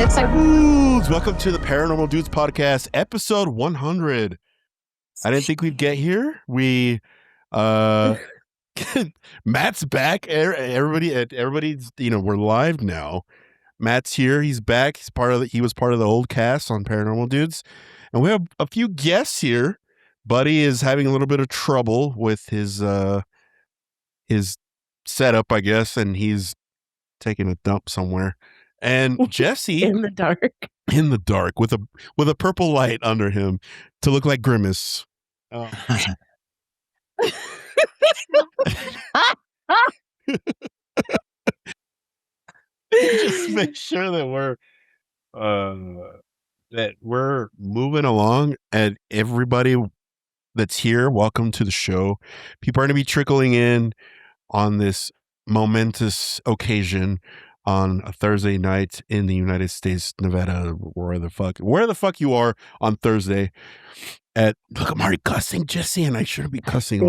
Dudes, welcome to the Paranormal Dudes podcast, episode 100. I didn't think we'd get here. Matt's back. Everybody's, we're live now. Matt's here. He's back. He was part of the old cast on Paranormal Dudes, and we have a few guests here. Buddy is having a little bit of trouble with his setup, I guess, and he's taking a dump somewhere. And Jesse in the dark with a purple light under him to look like Grimace. Just make sure that we're moving along, and everybody that's here, welcome to the show. People are going to be trickling in on this momentous occasion on a Thursday night in the United States, Nevada, where the fuck you are on Thursday. Look, I'm already cussing Jesse, and I shouldn't be cussing.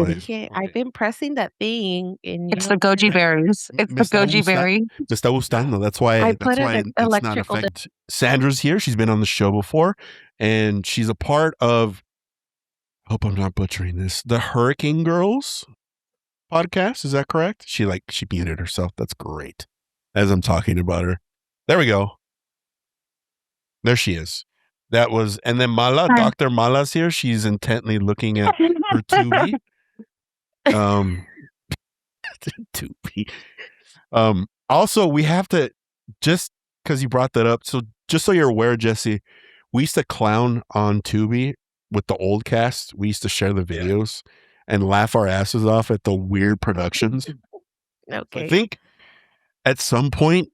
I've been pressing that thing. It's the goji berries. It's the goji berry. Me está gustando. That's why I put an electrical. Sandra's here. She's been on the show before, and she's a part of. I hope I'm not butchering this. The Hurricane Girls podcast. Is that correct? She muted herself. That's great. As I'm talking about her. There we go. There she is. And then Mala, Dr. Mala's here. She's intently looking at her Tubi. Tubi. Also, we have to, just because you brought that up, so just so you're aware, Jesse, we used to clown on Tubi with the old cast. We used to share the videos and laugh our asses off at the weird productions. Okay. I think at some point,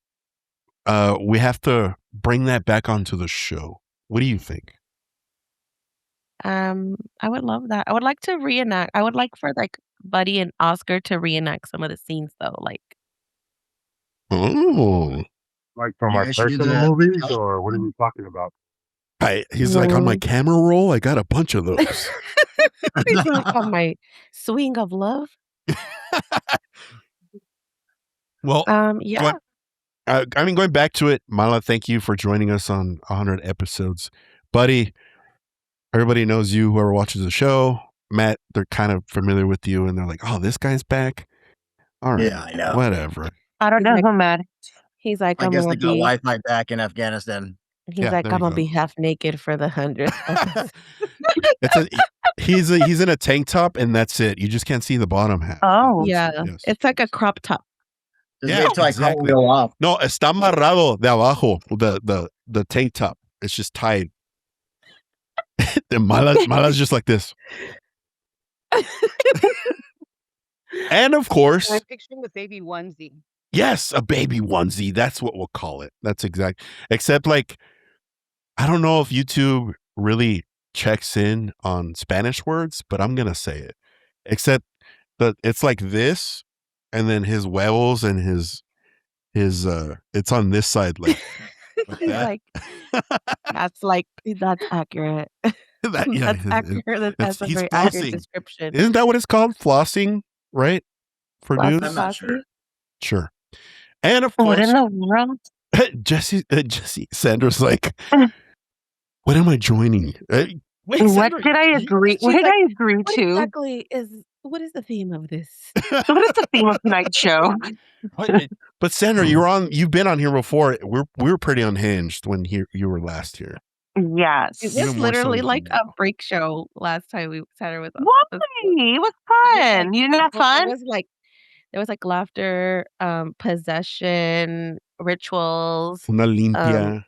we have to bring that back onto the show. What do you think? I would love that. I would like to reenact. I would like for Buddy and Oscar to reenact some of the scenes though. Like from our personal movies, or what are you talking about? He's like, on my camera roll, I got a bunch of those. He's like, on my swing of love. Well, yeah. Going back to it, Mala, thank you for joining us on 100 episodes. Buddy, everybody knows you, whoever watches the show. Matt, they're kind of familiar with you, and they're like, oh, this guy's back? All right. Yeah, I know. Whatever. I don't know who Matt. He's like, I guess they got Wi-Fi back in Afghanistan. He's like, I'm going to be half naked for the 100th. He's in a tank top, and that's it. You just can't see the bottom half. Oh. Yeah. Yes. It's like a crop top. Exactly. No, está amarrado de abajo, the tank top. It's just tied. Mala's just like this. And of course, I'm picturing the baby onesie. Yes, a baby onesie. That's what we'll call it. That's exact. Except I don't know if YouTube really checks in on Spanish words, but I'm going to say it. Except that it's like this, and then his huevos and his it's on this side. That. That's accurate. That's accurate. That's a very accurate description. Isn't that what it's called? Flossing, right? For news? I'm not sure. Sure. And of course, what in the world? Jesse, Sandra's like, what am I joining? Wait, what Sandra, did I agree? What did I agree What to? exactly what is the theme of this? What is the theme of tonight's show? But Sandra, you've been on here before. We were pretty unhinged when you were last here. Yes. It was literally like a freak show last time Sandra was on. Why? It was fun. You didn't have fun? There was laughter, possession, rituals. Una limpia.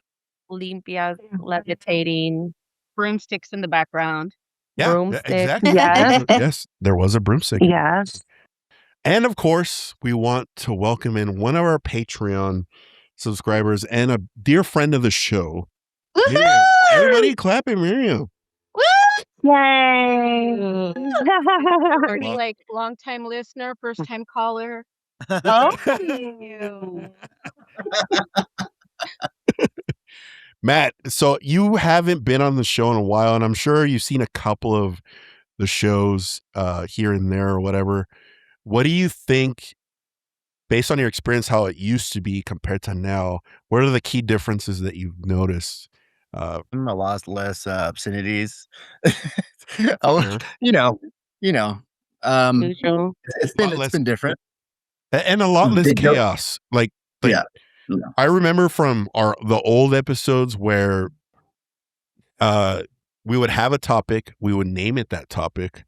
Limpias, levitating. Broomsticks in the background. Yeah, broomstick. exactly. Yes. Yes, there was a broomstick. Yes. And of course, we want to welcome in one of our Patreon subscribers and a dear friend of the show. Miriam. Everybody clapping Miriam. Yay. Are you long-time listener, first-time caller? Oh. Matt, so you haven't been on the show in a while, and I'm sure you've seen a couple of the shows here and there or whatever. What do you think based on your experience, how it used to be compared to now, what are the key differences that you've noticed? A lot less obscenities. Fair. You know, you know. Neutral. It's A lot been less- different. And a lot less Big joke. chaos. Like Yeah. I remember from the old episodes where we would have a topic, we would name it that topic,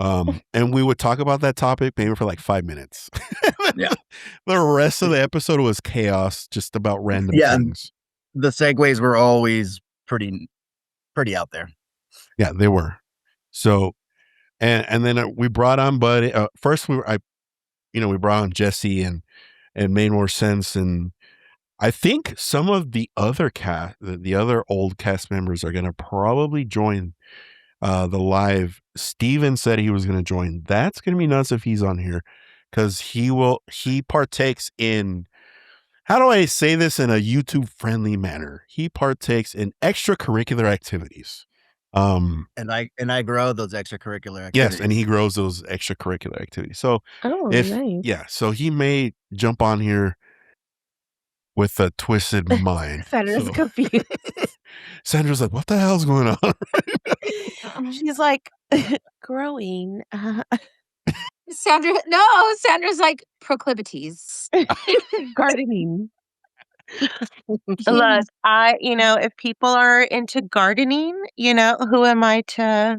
and we would talk about that topic maybe for like 5 minutes. Yeah. The rest of the episode was chaos, just about random Yeah. things. The segues were always pretty out there. Yeah, they were. So, and then we brought on Buddy. First, we brought on Jesse and made more sense. And I think some of the other the other old cast members are going to probably join the live. Steven said he was going to join. That's going to be nuts if he's on here, because he partakes in, how do I say this in a YouTube friendly manner? He partakes in extracurricular activities. And I grow those extracurricular activities. Yes, and he grows those extracurricular activities. So Nice. so he may jump on here with a twisted mind. Sandra's confused. Sandra's like, what the hell's going on? She's like, growing. Sandra's like proclivities. Gardening. Look, if people are into gardening, who am I to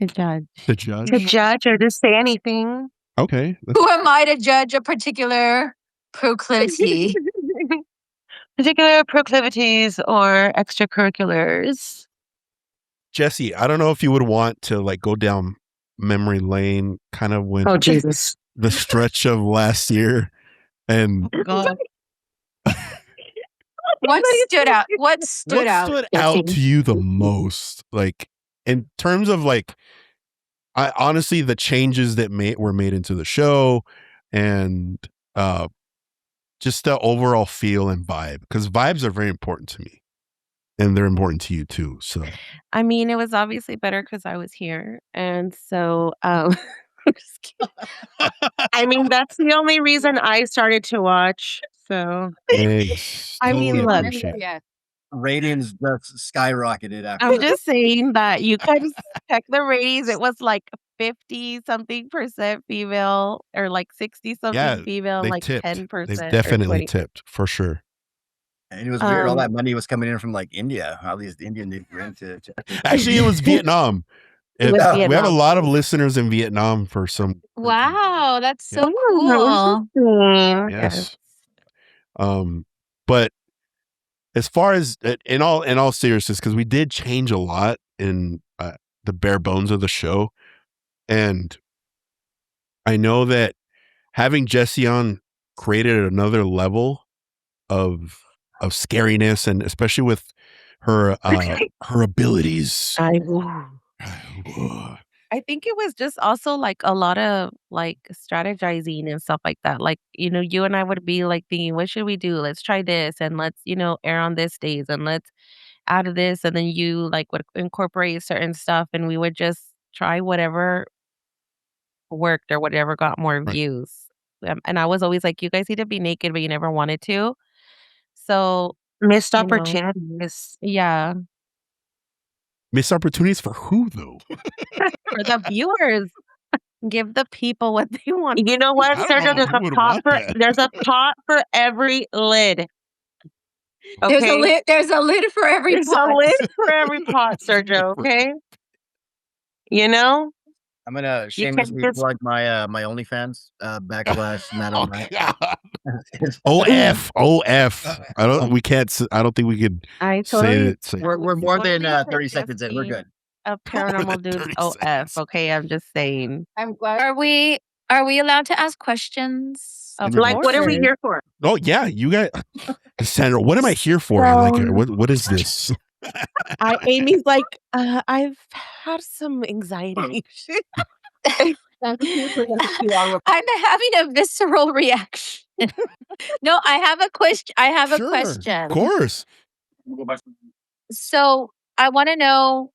judge. To judge? to judge or to say anything? Okay. Who am I to judge a particular proclivity? Particular proclivities or extracurriculars. Jesse, I don't know if you would want to like go down memory lane kind of when Oh, Jesus. the stretch of last year and God. What stood out? What stood out? stood out to you the most? Like in terms of like, honestly, the changes that were made into the show and just the overall feel and vibe, because vibes are very important to me and they're important to you too. So I mean, it was obviously better because I was here. And so, I'm just kidding. I mean, that's the only reason I started to watch. So thanks. I mean, Totally look. appreciate it. Yeah. Ratings just skyrocketed after. I'm just saying that you guys check the ratings. It was like 50 something percent female, or like 60 something Yeah, female, they like tipped. 10%. They or definitely 20. tipped for sure. And it was weird. All that money was coming in from like India. All these Indian dudes were into. Actually, it was Vietnam. It was We have a Vietnam. lot of listeners in Vietnam for some. Wow, that's so Oh, cool. Yes. But as far as in all seriousness, because we did change a lot in the bare bones of the show, and I know that having Jessie on created another level of scariness, and especially with her her abilities. I think it was just also like a lot of like strategizing and stuff like that. Like, you and I would be like thinking, what should we do? Let's try this, and let's, air on this days, and let's add this. And then you like would incorporate certain stuff, and we would just try whatever worked or whatever got more Right. views. And I was always like, you guys need to be naked, but you never wanted to. So, missed you know. opportunities. yeah, Missed opportunities for who though? for the viewers, give the people what they want. You know what, I don't Sergio? know who would want that. There's a pot for every lid. There's a Okay? lid. There's a lid for every There's a pot. lid for every pot, Sergio. Okay. You know. I'm gonna can't shamelessly just- plug my my OnlyFans backslash Matt Oh, on Night. God. OF. I don't think we could I say totally it. We're more than Totally 30 seconds in. We're suggesting good. a Paranormal Dudes 30 OF. seconds. Okay, I'm just saying. I'm glad. Are we allowed to ask questions? Of Like, what are we course. here for? Oh yeah, you guys, Sandra. What am I here for? Like, what is this? Amy's like, I've had some anxiety. I'm having a visceral reaction. No, I have a question. a Sure, question. Of course. So I want to know,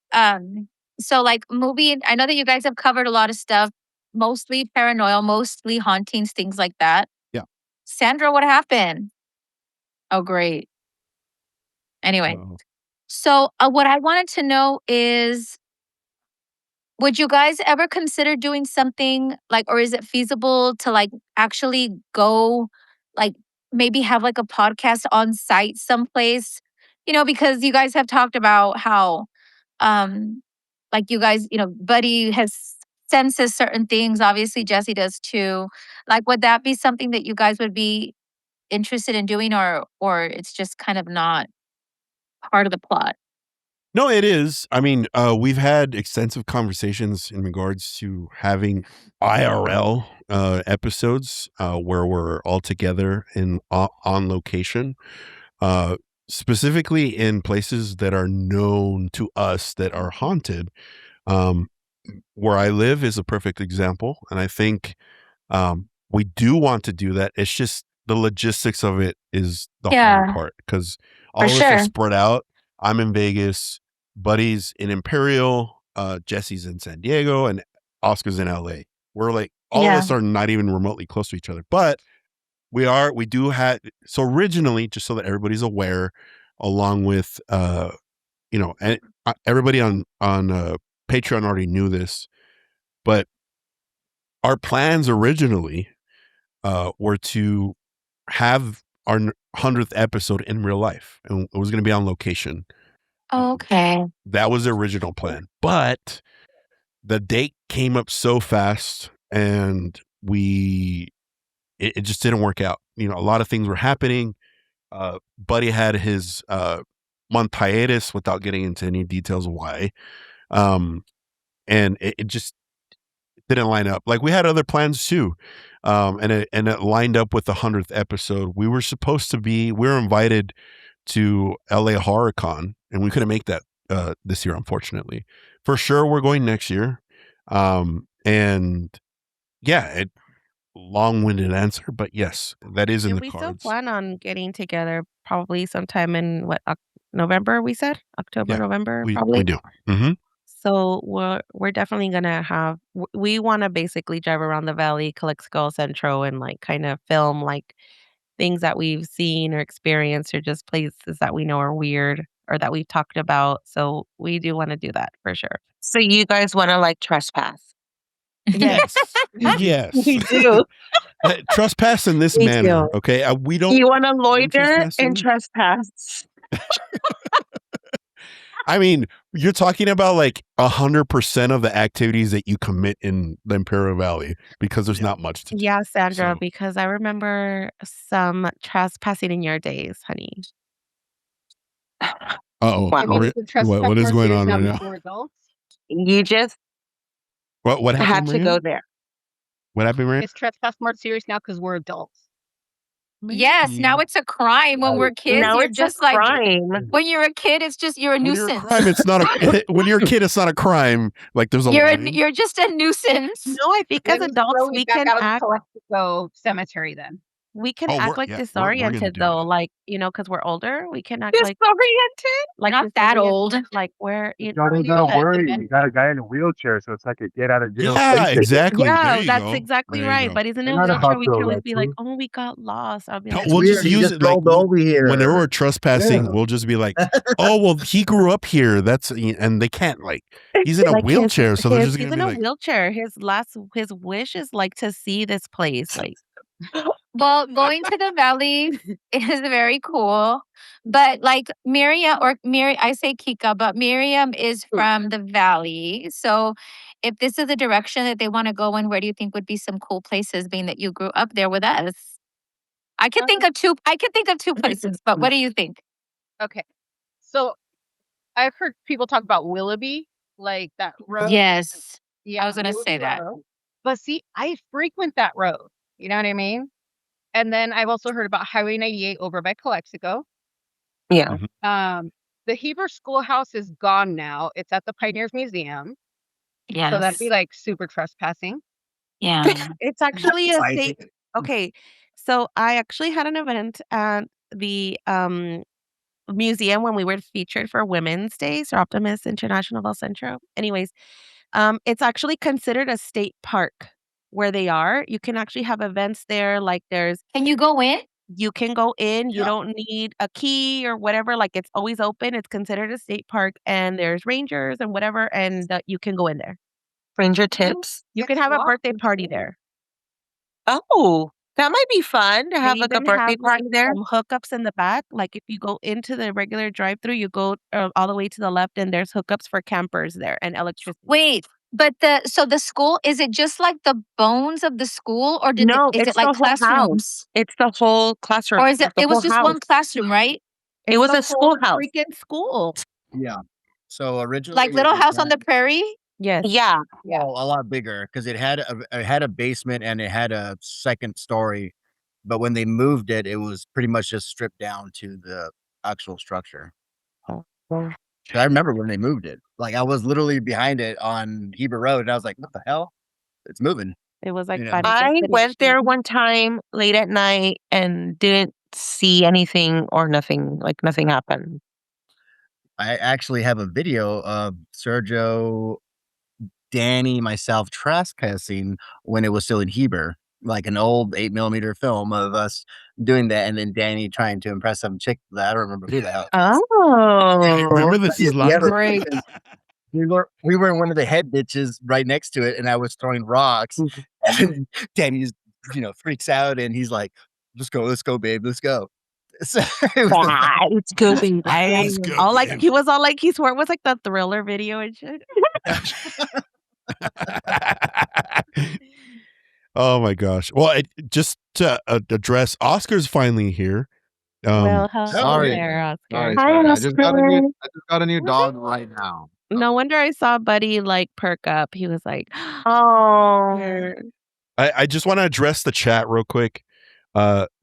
so like movie, I know that you guys have covered a lot of stuff mostly paranormal, mostly hauntings, things like that. Yeah. Sandra, what happened? Oh, great. Anyway, Uh-oh. so what I wanted to know is, would you guys ever consider doing something like, or is it feasible to like actually go, like maybe have like a podcast on site someplace? Because you guys have talked about how, like you guys, Buddy has senses certain things. Obviously, Jesse does too. Like, would that be something that you guys would be interested in doing, or it's just kind of not part of the plot? No, it is. I mean, we've had extensive conversations in regards to having IRL episodes where we're all together on location, uh, specifically in places that are known to us that are haunted. Um, where I live is a perfect example, and I think we do want to do that. It's just the logistics of it is the hard Yeah, part because for all of us are sure. spread out. I'm in Vegas, Buddy's in Imperial, Jesse's in San Diego, and Oscar's in LA. We're like all of Yeah. us are not even remotely close to each other, but we do have. So originally, just so that everybody's aware, along with and everybody on Patreon already knew this, but our plans originally were to have our 100th episode in real life, and it was going to be on location. Oh, okay. That was the original plan, but the date came up so fast, and it just didn't work out. A lot of things were happening. Buddy had his month hiatus without getting into any details of why, and it just didn't line up. Like we had other plans too, and it lined up with the 100th episode. We were invited to LA HorrorCon, and we couldn't make that this year, unfortunately. For sure, we're going next year. And yeah, long-winded answer, but yes, that is in And the we still cards. plan on getting together probably sometime in November, we said? October, Yeah, November, we probably? do. Mm-hmm. So we're definitely gonna we want to basically drive around the valley, Calexico Centro, and like kind of film like things that we've seen or experienced, or just places that we know are weird or that we've talked about. So we do want to do that for sure. So you guys want to like trespass? Yes. Yes. We do. Trespass in this We manner, do. okay? We don't. You want to no loiter trespassing. and trespass? I mean, you're talking about like 100% of the activities that you commit in the Imperial Valley because there's not much to do. Yeah, Sandra, So- because I remember some trespassing in your days, honey. Uh-oh. Wow. I mean, it's a What is trespass going series on right now? for adults. You just What had happened, to Maria? go there. What happened, Maria? It's trespass more serious now because we're adults. Yes, now Maybe. it's a crime. When we're kids, Now you're it's just a like, crime. when you're a kid, it's just you're a When you're a nuisance. crime, it's not a. When you're a kid, it's not a crime. Like there's a line. You're just a nuisance. No, I think as Let me adults throw you we back can out of act Calexico Cemetery then. we can Oh, act we're like gonna disoriented do though, that. like, because we're older, we can act like Disoriented? Not that old. like we're You don't gotta worry. You got a guy in a wheelchair, so it's like a get out of jail. Yeah, free ticket. exactly. There Yeah, you that's go. exactly There you right. go. But isn't They're it not a wheelchair? We can hospital, always be like, too. oh, we got lost. I'll be No, like, It's we'll weird. just You use just it like rolled over here. whenever we're trespassing, Yeah. we'll just be like, "Oh, well, he grew up here." And they can't like he's in a like wheelchair, so they're just he's gonna in be a like, wheelchair. His wish is like to see this place. Like, Well, going to the valley is very cool. But like I say Kika, but Miriam is from the valley. So if this is the direction that they want to go in, where do you think would be some cool places, being that you grew up there with us? I could think of two places, but what do you think? Okay. So I've heard people talk about Willoughby, like that road. Yes. Yeah, I was gonna say Willoughby that. Road. But see, I frequent that road. You know what I mean? And then I've also heard about Highway 98 over by Calexico. Yeah. The Heber Schoolhouse is gone now. It's at the Pioneers Museum. Yes. So that'd be like super trespassing. Yeah. it's actually a Exciting. state. Okay, so I actually had an event at the museum when we were featured for Women's Day, Sir Optimus International del Centro. Anyways, it's actually considered a state park. where they are. You can actually have events there. Like Can you go in? you can go in. You Yeah. don't need a key or whatever. Like it's always open. It's considered a state park, and there's rangers and whatever, and you can go in there. Ranger tips. You can have a birthday party there. Oh, that might be fun to They have like a even birthday have party there. some hookups in the back. Like if you go into the regular drive-through, you go all the way to the left, and there's hookups for campers there and electricity. Wait, but the school, is it just like the bones of the school, or No, is it's it like the whole house. classrooms? It's the whole classroom. Or is it the it was whole just house. one classroom, right? It was the a schoolhouse. whole freaking school. Yeah. So originally, Like Little it House on had- the Prairie? Yes. Yeah. well, a lot bigger because it had a basement and it had a second story, but when they moved it, it was pretty much just stripped down to the actual structure. I remember when they moved it. Like I was literally behind it on Heber Road, and I was like, "What the hell? It's moving." It was like You know. by the I went destination. there one time late at night and didn't see anything or nothing. Like nothing happened. I actually have a video of Sergio, Danny, myself trespassing when it was still in Heber, like an old 8mm film of us doing that, and then Danny trying to impress some chick that I don't remember who the hell. Oh. Remember this is Yeah, live. Great. We were in one of the head ditches right next to it, and I was throwing rocks, and Danny freaks out, and he's like, let's go, babe, let's go. So it was the- It's good. Let's go, All like babe. he was all like he swore it was like the Thriller video and shit. Oh my gosh. Well, just to address, Oscar's finally here. Well, hello sorry. there, Oscar. Sorry, Hi, sorry. I just got a new What? dog right now. No wonder I saw Buddy like perk up. He was like, Oh. I just want to address the chat real quick.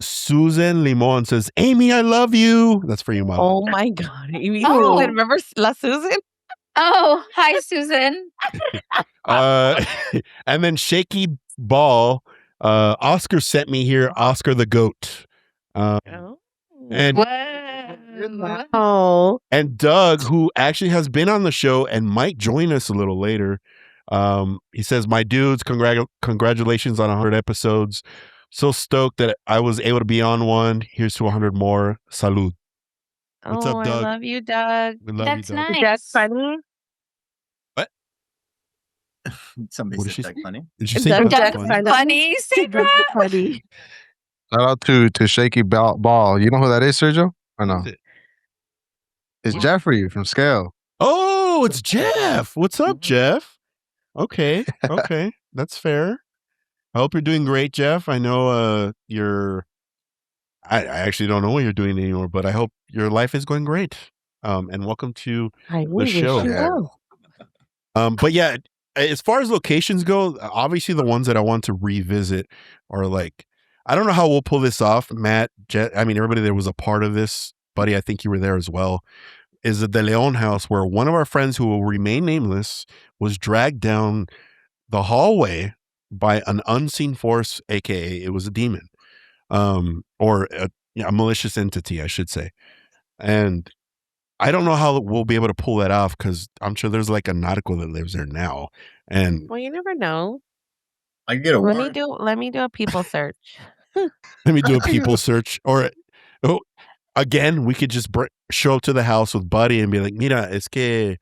Susan Limon says, Amy, I love you. That's for you, Mom. "Oh my god, Amy Oh. Susan, remember La Susan?" Oh, hi, Susan. And then Shaky Ball, Oscar sent me here, Oscar the Goat. Oh. And Oh. and Doug, who actually has been on the show and might join us a little later. He says, my dudes, congratulations on 100 episodes. So stoked that I was able to be on one. Here's to 100 more. Salud. What's up, Oh, Doug? I love you, Doug. We love That's you, Doug. nice. That's funny. somebody What did said she that funny. Did you say Doug Doug Jackson. funny? Funny. Say that. Funny. Shout out to Shaky Ball. You know who that is, Sergio? I know. Who's it? It's Jeffrey from Scale. Oh, it's Jeff. What's up, Jeff? Okay. That's fair. I hope you're doing great, Jeff. I know I actually don't know what you're doing anymore, but I hope your life is going great. And welcome to the show. But yeah, as far as locations go, obviously the ones that I want to revisit are like, I don't know how we'll pull this off, Matt. I mean, everybody there was a part of this. Buddy, I think you were there as well. Is the De Leon house, where one of our friends who will remain nameless was dragged down the hallway by an unseen force, aka it was a demon, or a malicious entity, I should say. And I don't know how we'll be able to pull that off, because I'm sure there's like a nautical that lives there now. And Well, you never know. I can get a Let warrant. me do a people search. let me do a people search. Or again, we could just show up to the house with Buddy and be like, mira, es que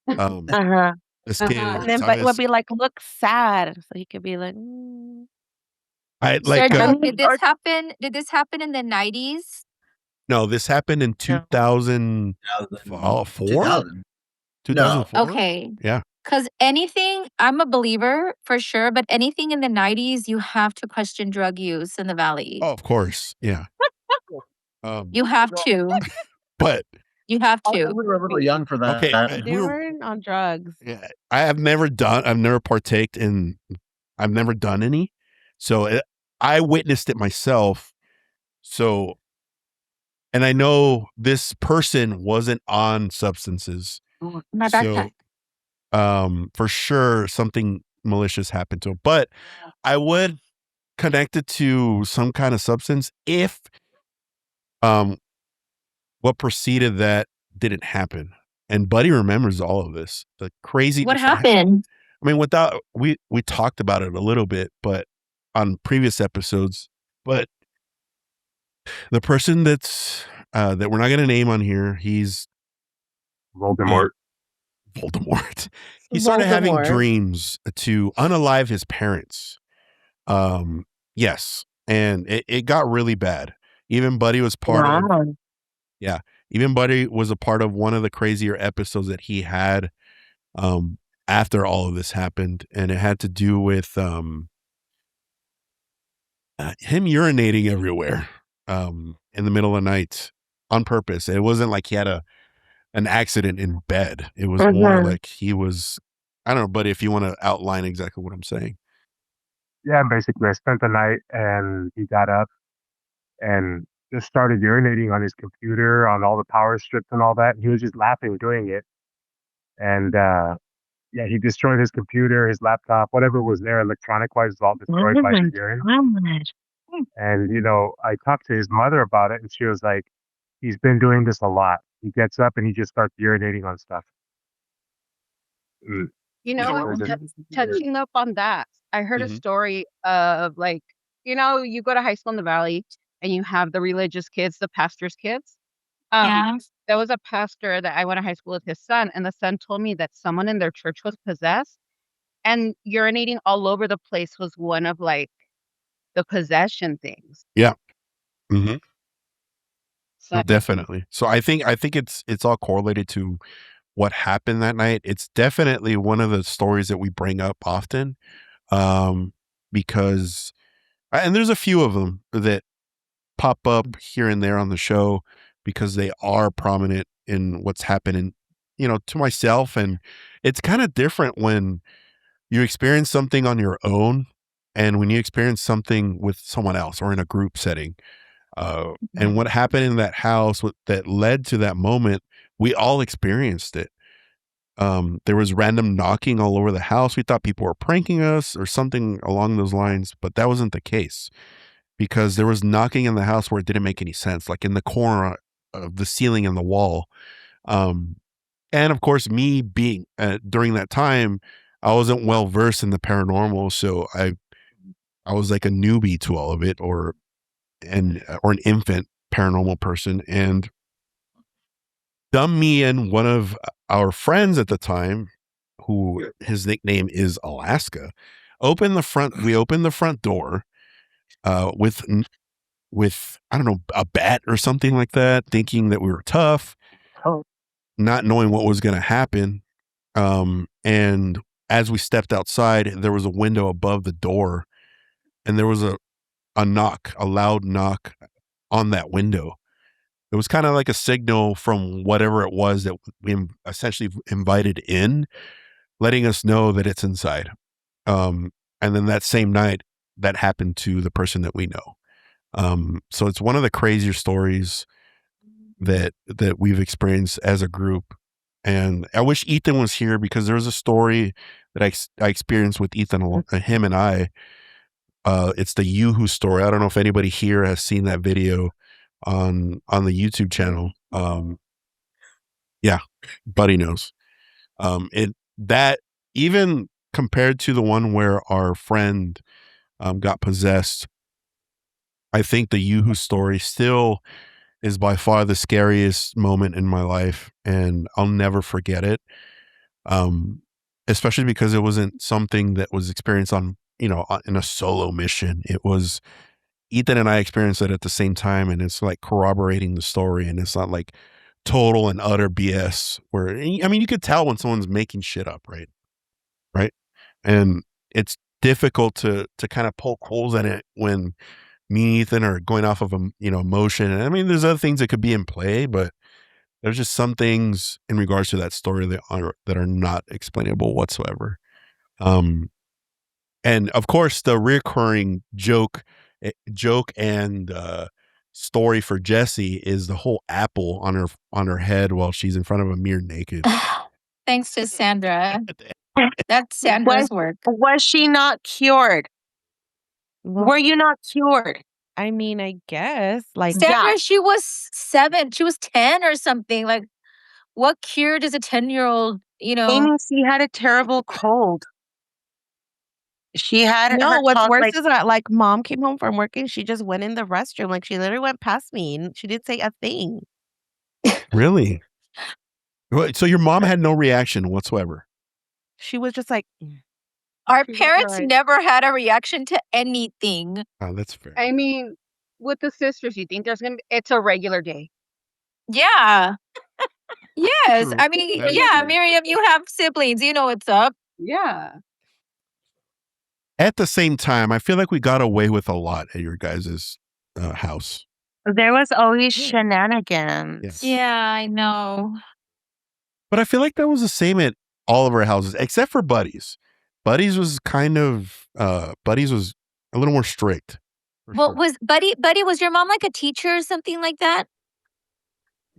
Uh-huh. es que And then Buddy would be like, look sad. So he could be like, I like Sergio, did this happen in the 90s? no, this happened in 2004. 2000. 2004. Okay. Yeah. Because anything, I'm a believer for sure, but anything in the 90s, you have to question drug use in the Valley. Oh, of course. Yeah. You have to. But You have We to. were a little young for that. okay, they weren't on drugs. yeah, I've never partaked in, I've never done any. So I witnessed it myself. So, and I know this person wasn't on substances. My So, backpack. for sure something malicious happened to him. But I would connect it to some kind of substance if what preceded that didn't happen. And Buddy remembers all of this. The crazy. What happened? I mean, without we talked about it a little bit, but on previous episodes, but the person that's that we're not going to name on here, he's Voldemort. Voldemort. He started having dreams to unalive his parents. Yes, and it got really bad. Even Buddy was part of. Yeah, even Buddy was a part of one of the crazier episodes that he had after all of this happened, and it had to do with him urinating everywhere in the middle of the night on purpose. It wasn't like he had an accident in bed. It was more like he was, I don't know, but if you want to outline exactly what I'm saying. Yeah, basically, I spent the night and he got up and just started urinating on his computer, on all the power strips and all that. He was just laughing doing it. And yeah, he destroyed his computer, his laptop, whatever was there electronic wise was all destroyed by the urine. And, you know, I talked to his mother about it and she was like, he's been doing this a lot. He gets up and he just starts urinating on stuff. You know, touching up on that, I heard a Mhm. story of like, you know, you go to high school in the Valley and you have the religious kids, the pastor's kids. Yeah. There was a pastor that I went to high school with his son, and the son told me that someone in their church was possessed, and urinating all over the place was one of like the possession things. Yeah. Mm-hmm. So Definitely. So I think it's all correlated to what happened that night. It's definitely one of the stories that we bring up often, because and there's a few of them that pop up here and there on the show because they are prominent in what's happening, you know, to myself. And it's kind of different when you experience something on your own and when you experience something with someone else or in a group setting. And what happened in that house that led to that moment, we all experienced it. There was random knocking all over the house. We thought people were pranking us or something along those lines, but that wasn't the case because there was knocking in the house where it didn't make any sense, like in the corner of the ceiling and the wall. And of course, me being during that time, I wasn't well versed in the paranormal, so I was like a newbie to all of it, or an infant paranormal person, and dumb me and one of our friends at the time, who his nickname is Alaska, we opened the front door with I don't know, a bat or something like that, thinking that we were tough, not knowing what was going to happen. And as we stepped outside, there was a window above the door, and there was a loud knock on that window. It was kind of like a signal from whatever it was that we essentially invited in, letting us know that it's inside. And then that same night, that happened to the person that we know. So it's one of the crazier stories that we've experienced as a group. And I wish Ethan was here because there was a story that I experienced with Ethan, him and I. It's the Yoo-hoo story. I don't know if anybody here has seen that video on the YouTube channel. Yeah, Buddy knows. That even compared to the one where our friend got possessed, I think the Yoo-hoo story still is by far the scariest moment in my life, and I'll never forget it. Especially because it wasn't something that was experienced on, in a solo mission. It was Ethan and I experienced it at the same time, and it's like corroborating the story, and it's not like total and utter BS where, I mean, you could tell when someone's making shit up, right? Right. And it's difficult to kind of poke holes in it when me and Ethan are going off of emotion. And I mean, there's other things that could be in play, but there's just some things in regards to that story that are not explainable whatsoever. And of course, the recurring joke and story for Jessie is the whole apple on her head while she's in front of a mirror naked. Thanks to Sandra. That's Sandra's work. Was she not cured? Were you not cured? I mean, I guess like Sandra, she was 7. She was 10 or something. Like, what cure does a 10-year-old, Amy, she had a terrible cold. She had No, her what's talk worse like is that, like, mom came home from working, she just went in the restroom, like, she literally went past me, and she didn't say a thing. Really? So your mom had no reaction whatsoever? She was just like, Our She's parents alright. never had a reaction to anything. Oh, that's fair. I mean, with the sisters, you think there's gonna be it's a regular day. Yeah. Yes. True. I mean, That is yeah, true. Miriam, you have siblings. You know what's up. Yeah. At the same time, I feel like we got away with a lot at your guys' house. there was always Yeah. shenanigans. Yeah, I know. But I feel like that was the same at all of our houses, except for Buddy's. Buddy's was kind of Buddy's was a little more strict. for Well, sure. was Buddy, was your mom like a teacher or something like that?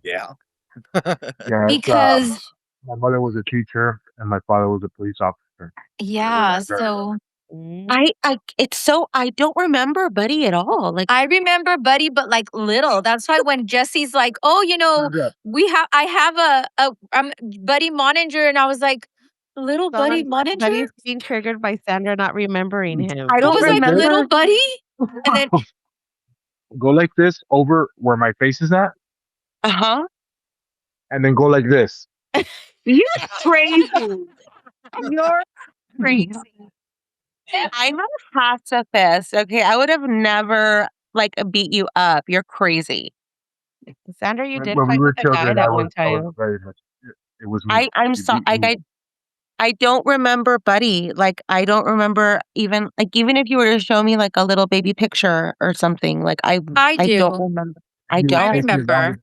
Yeah. Yeah, Because my mother was a teacher and my father was a police officer. yeah, Very- so I don't remember Buddy at all. Like I remember Buddy, but like little. That's why when Jesse's like, "Oh, I have a Buddy monitor," and I was like, "Little Buddy monitor." Buddy's being triggered by Sandra not remembering him. I It don't was like remember. little Buddy, and then Go like this over where my face is at, Uh-huh. and then go like this. You're crazy. You're crazy. I'm a pacifist. Okay, I would have never like beat you up. You're crazy. Sandra, you did When we fight were with a guy children, that I one was time. very much. It was me. I'm You so beat me. I don't remember Buddy. Like I don't remember even if you were to show me like a little baby picture or something. Like I do. don't remember. I You don't. I think you're remember. down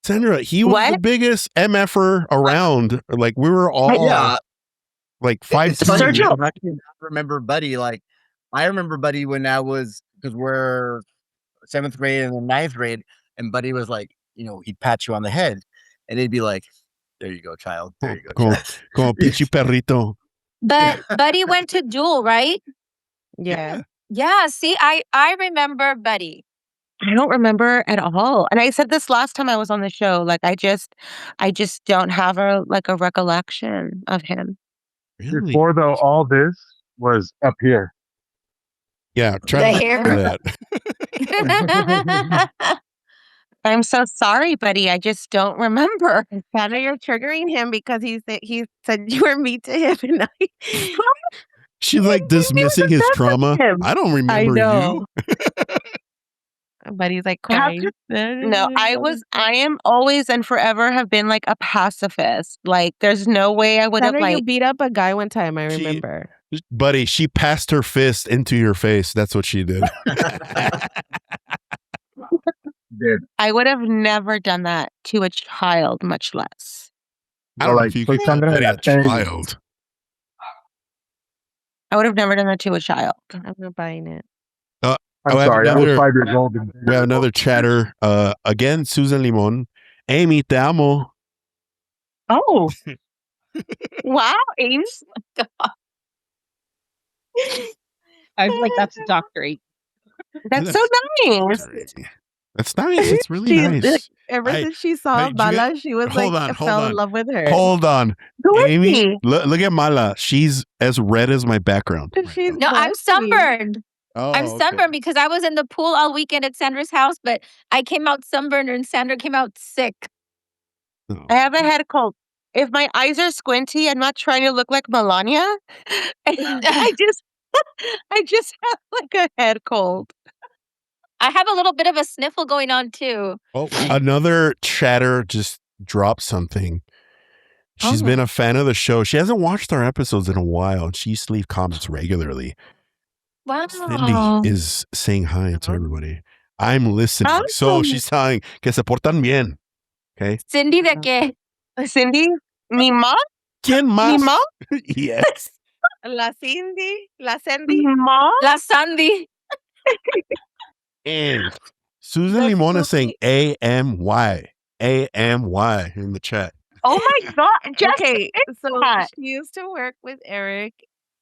Sandra, he was the What? biggest MFer around. Like we were all Yeah. like It's 5'2". funny Sergio. because I can remember Buddy. Like, I remember Buddy when I was, because we're 7th grade and then 9th grade, and Buddy was like, he'd pat you on the head, and he'd be like, "There you go, child. There you go, Como, child." como pinche perrito. But Buddy went to duel, right? Yeah. Yeah. See, I remember Buddy. I don't remember at all. And I said this last time I was on the show. Like I just don't have a recollection of him. Really? Before though, all this was up here. Yeah, try The to hair. remember that. I'm so sorry, Buddy. I just don't remember. Sandra, you're triggering him because he said you were mean to him, and She's like dismissing his trauma. him. I don't remember know. you. but he's like I have crying. No, I am always and forever have been like a pacifist. Like there's no way I would have Sandra, you like beat up a guy one time. I She- remember. Buddy, she passed her fist into your face. That's what she did. Did. I would have never done that to a child, much less. I don't know Like, if you so could call Sandra, Buddy a that thing- child. I would have never done that to a child. I'm not buying it. I'm I have sorry. I was another- 5 years old. We have another chatter. Again, Susan Limon. Amy, te amo. Oh. Wow, Ames. I feel like that's a doctorate. That's so nice. Crazy. That's nice. It's really She- nice. Ever Hey, since she saw hey, Bala, she was hold like on, hold fell on. in love with her. Hold on. Who is Amy, he? look at Mala. She's as red as my background. right She's now. No, I'm nasty. sunburned. Oh, I'm okay. sunburned because I was in the pool all weekend at Sandra's house, but I came out sunburned and Sandra came out sick. Oh. I have a head cold. If my eyes are squinty, I'm not trying to look like Melania. I just have like a head cold. I have a little bit of a sniffle going on too. Oh, another chatter just dropped something. She's Oh. been a fan of the show. She hasn't watched our episodes in a while, and she used to leave comments regularly. Wow. Cindy is saying hi to everybody. I'm listening. So Awesome. she's telling que se portan bien. Okay. Cindy de qué? Cindy, mi mom, ¿Quién mi más? mom, Yes. La Cindy, la mi Sandy. mom. La Sandy. And Susan That's Limon so is saying AMY. AMY in the chat. Oh my god, just Okay, so that. she used to work with Eric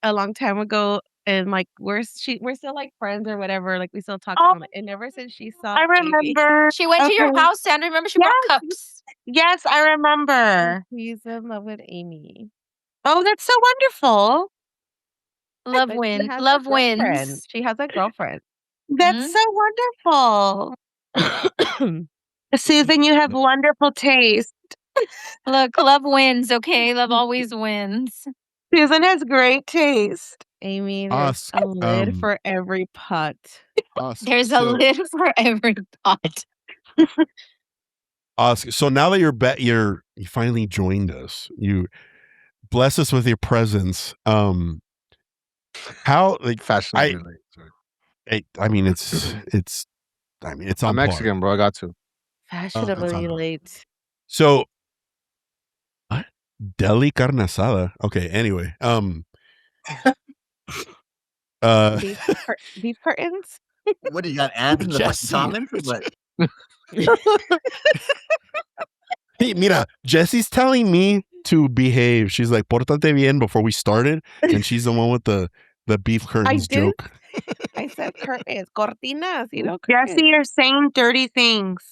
a long time ago, and like we're still like friends or whatever. Like we still talk Oh. about it. And ever since she saw, I Amy, remember. She went to your Okay. house, Sandra. Remember she brought cups. Yes, I remember. he's in love with Amy. Oh, that's so wonderful. Love But she wins. has a Love girlfriend. wins. She has a girlfriend. That's Mhm. so wonderful. Susan, you have wonderful taste. Look, love wins, okay? Love always wins. Susan has great taste. Amy, there's Ask, a lid for every pot. ask. There's a So, lid for every pot. ask. So now that you finally joined us. You bless us with your presence. How like Fashionably late. Sorry. I mean it's I'm on par. Mexican, bro. I got to. Fashionably on. late. So what? Deli carne asada. Okay, anyway. Beef curtains? What do you got? Ads in the Jesse. comments? Or what? Hey, mira, Jesse's telling me to behave. She's like, "Pórtate bien" before we started, and she's the one with the beef curtains didn't- joke. I said curtains, cortinas, curtains. Jesse, you're saying dirty things.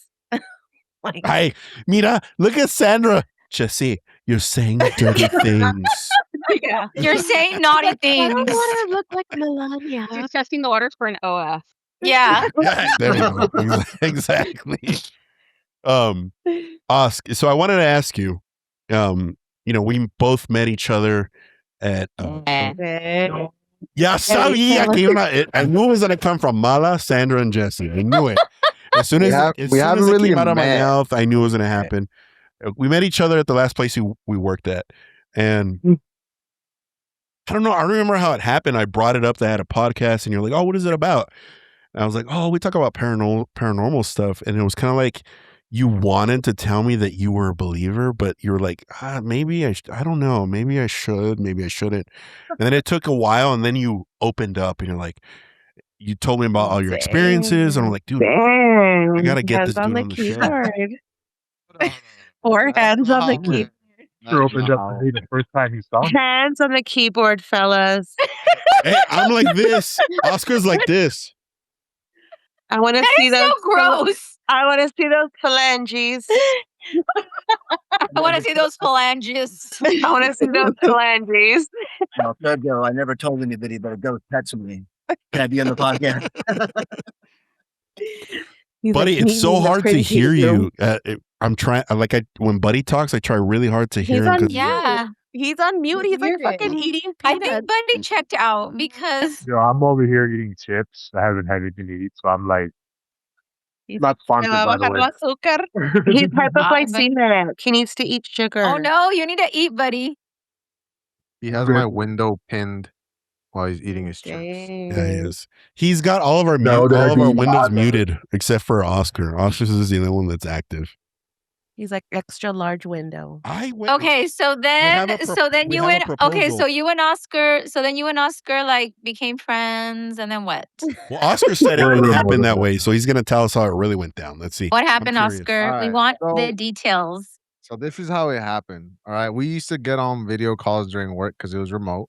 Like, Hey, mira, look at Sandra. Jesse, you're saying dirty things. yeah. You're saying naughty I don't things. want to look like Melania. She's testing the waters for an OF. Yeah. Yeah, there we go. Exactly. So I wanted to ask you, we both met each other at Ya sabía que I knew it was gonna come from Mala, Sandra, and Jesse. I knew it. As soon as We haven't it really came out of my met. mouth, I knew it was gonna happen. We met each other at the last place we worked at, and I don't know. I remember how it happened. I brought it up that I had a podcast, and you're like, "Oh, what is it about?" And I was like, "Oh, we talk about paranormal stuff," and it was kind of like you wanted to tell me that you were a believer, but you were like, maybe I don't know, maybe I should, maybe I shouldn't. And then it took a while, and then you opened up, and you're like, you told me about all your experiences, and I'm like, dude, I gotta get this Hands on dude the on the show. keyboard. 4 hands on the keyboard. Sure opened up for me the first time he saw me. Hands on the keyboard, fellas. Hey, I'm like this. Oscar's like this. I want to That see is those. so gross. I want to see those phalanges. I want to see those phalanges. I want to see those phalanges. No, good girl. I never told anybody, but a ghost touched me. Can I be on the podcast? He's Buddy, like, it's "Meet so me in the hard to pretty hear room." you. I'm trying. When Buddy talks, I try really hard to hear He's him. on 'cause- Yeah. He's on mute. He's like Muted. fucking eating I peanuts. think Buddy checked out because Yo, I'm over here eating chips. I haven't had anything to eat, so I'm like, He's not like, "Me sponsored va a by the bajar way. la azúcar." He's hypoglycemic. He needs to eat sugar. oh no, you need to eat, Buddy. He has my window pinned while he's eating his chips. Yeah, he is. He's got all of our No, all of our there's windows not. muted except for Oscar. Oscar's is the only one that's active. He's like extra large window. I went. Okay, so have then a pro- so then we you have a and okay, proposal. so you and Oscar like became friends, and then what? Well, Oscar said it Wait, didn't wait, happen wait, that wait. way, so he's gonna tell us how it really went down. Let's see. What I'm happened, curious. Oscar? We Alright, want the so- details. So this is how it happened. All right. We used to get on video calls during work because it was remote.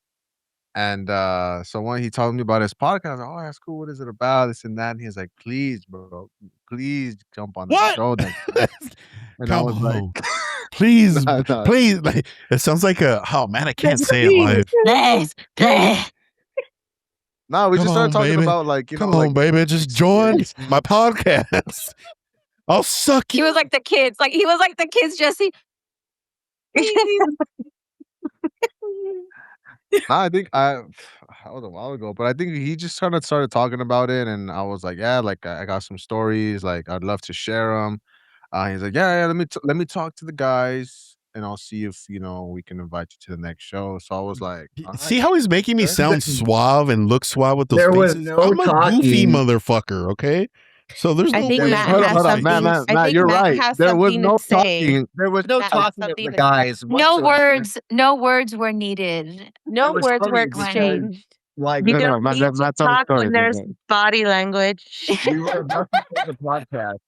And so when he told me about his podcast, I was like, oh, that's cool. What is it about? This and that. And he's like, please, bro, please jump on the What? show. And I Come was like, on. Please, Nah, nah. please. Like, it sounds like oh man, I can't say it live. no, we Come just started on, talking baby. about like, Come on, baby, just join my podcast. I'll suck He you. was like the kids. Like he was like the kids, Jesse. Nah, I think that was a while ago, but I think he just kind of started talking about it, and I was like, yeah, like I got some stories, like I'd love to share them. He's like, yeah, let me talk to the guys, and I'll see if we can invite you to the next show. So I was like, See how he's making me sound suave and look suave with those There was faces? no I'm a goofy talking. motherfucker, okay? So there's I no think way. Matt hold has on, something. Matt, I think you're Matt right. has There was something no to say. talking. There was no That talking was of the something to- guys. No whatsoever. words were needed. No It was words funny were because- exchanged. Like You No, no, don't Matt, need to Matt, tell the talk story, when there's Matt. body language. we were about to start the podcast.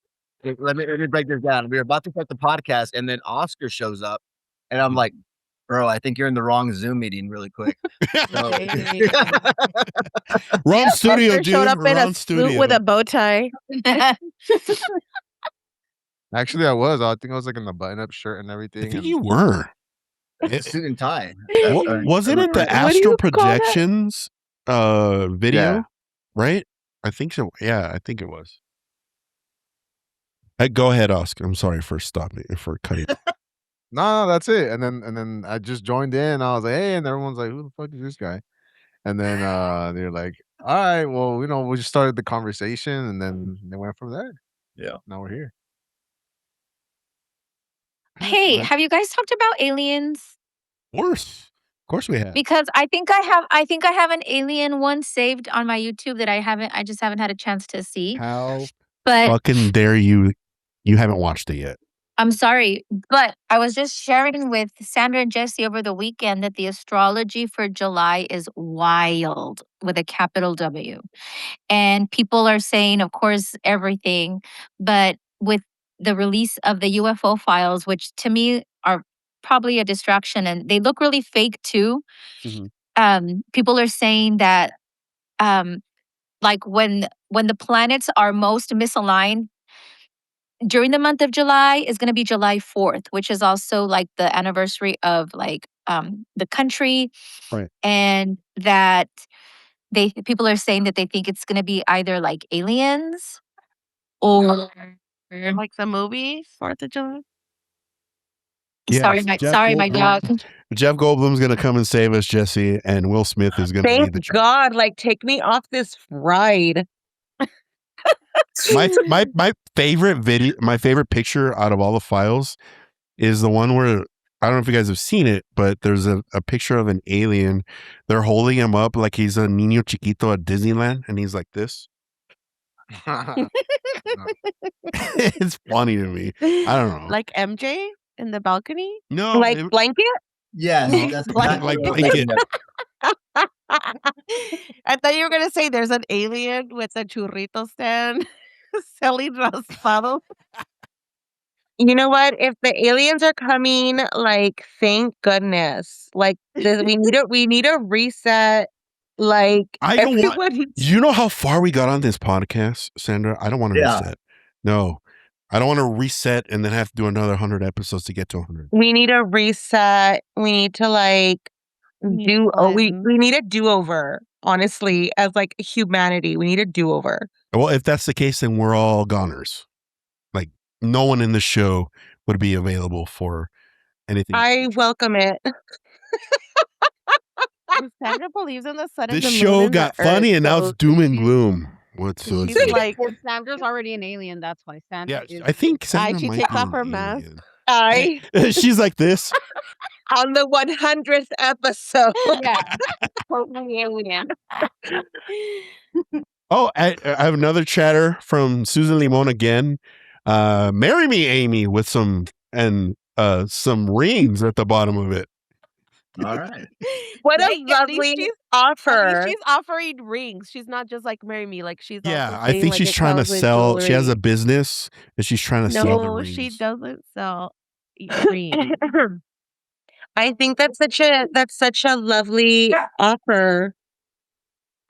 Let me break this down. We were about to start the podcast, and then Oscar shows up, and I'm like, "Bro, I think you're in the wrong Zoom meeting." Really quick. So- Wrong studio, Oscar dude. showed up in Wrong a studio. suit with a bow tie. Actually, I was. I think I was like in the button-up shirt and everything. I think and- you were. It's suit and tie. Wasn't it the What do astral you call that? projections video, Yeah. right? I think so. Yeah, I think it was. Go ahead, Oscar. I'm sorry for cutting. No, that's it. And then I just joined in. I was like, hey, and everyone's like, who the fuck is this guy? And then they're like, all right, well, we just started the conversation, and then they went from there. Yeah. Now we're here. Hey, Right. have you guys talked about aliens? Of course we have. Because I think I have an alien one saved on my YouTube that I just haven't had a chance to see. How But Fucking dare you? You haven't watched it yet. I'm sorry, but I was just sharing with Sandra and Jesse over the weekend that the astrology for July is wild with a capital W. And people are saying, of course, everything, but with the release of the UFO files, which to me are probably a distraction and they look really fake too. People are saying that like when the planets are most misaligned during the month of July is going to be July 4th, which is also like the anniversary of like the country. Right. And that people are saying that they think it's going to be either like aliens or Like the movie 4th of July. sorry, my dog. Jeff Goldblum's gonna come and save us, Jesse, and Will Smith is gonna be Thank the God, like take me off this ride. my favorite picture out of all the files is the one where I don't know if you guys have seen it, but there's a picture of an alien. They're holding him up like he's a niño chiquito at Disneyland, and he's like this. It's funny to me. I don't know. Like MJ in the balcony? No, Like blanket? Yes, that's exactly like what I was blanket. thinking of. I thought you were gonna say there's an alien with a churrito stand selling raspado. You know what? If the aliens are coming, like thank goodness. Like we need a reset. Like I don't want. everyone You know how far we got on this podcast, Sandra? I don't want to Yeah. reset. No, I don't want to reset and then have to do another 100 episodes to get to 100. we need a reset. We need to like we need a do-over, honestly, as like humanity. We need a do-over. Well, if that's the case, then we're all goners. Like no one in the show would be available for anything. I welcome it. Sandra believes in the sun and This the moon show and got the funny earth, and now so it's doom and gloom. What's she's it? like, Well, Sandra's already an alien. That's why Sandra Yeah, is. I think Sandra she might takes be off an her mask. alien. She's like this. On the 100th episode. Yeah. Totally alien. Oh, I have another chatter from Susan Limon again. Marry me, Amy, with some rings at the bottom of it. All right. What Hey, a at least lovely At offer. least she's offering rings. She's not just like marry me. Like she's Yeah, also I saying, think like, she's it trying to comes with sell. She has a jewelry. business and she's trying to sell the No, rings. she doesn't sell rings. I think that's such a lovely offer.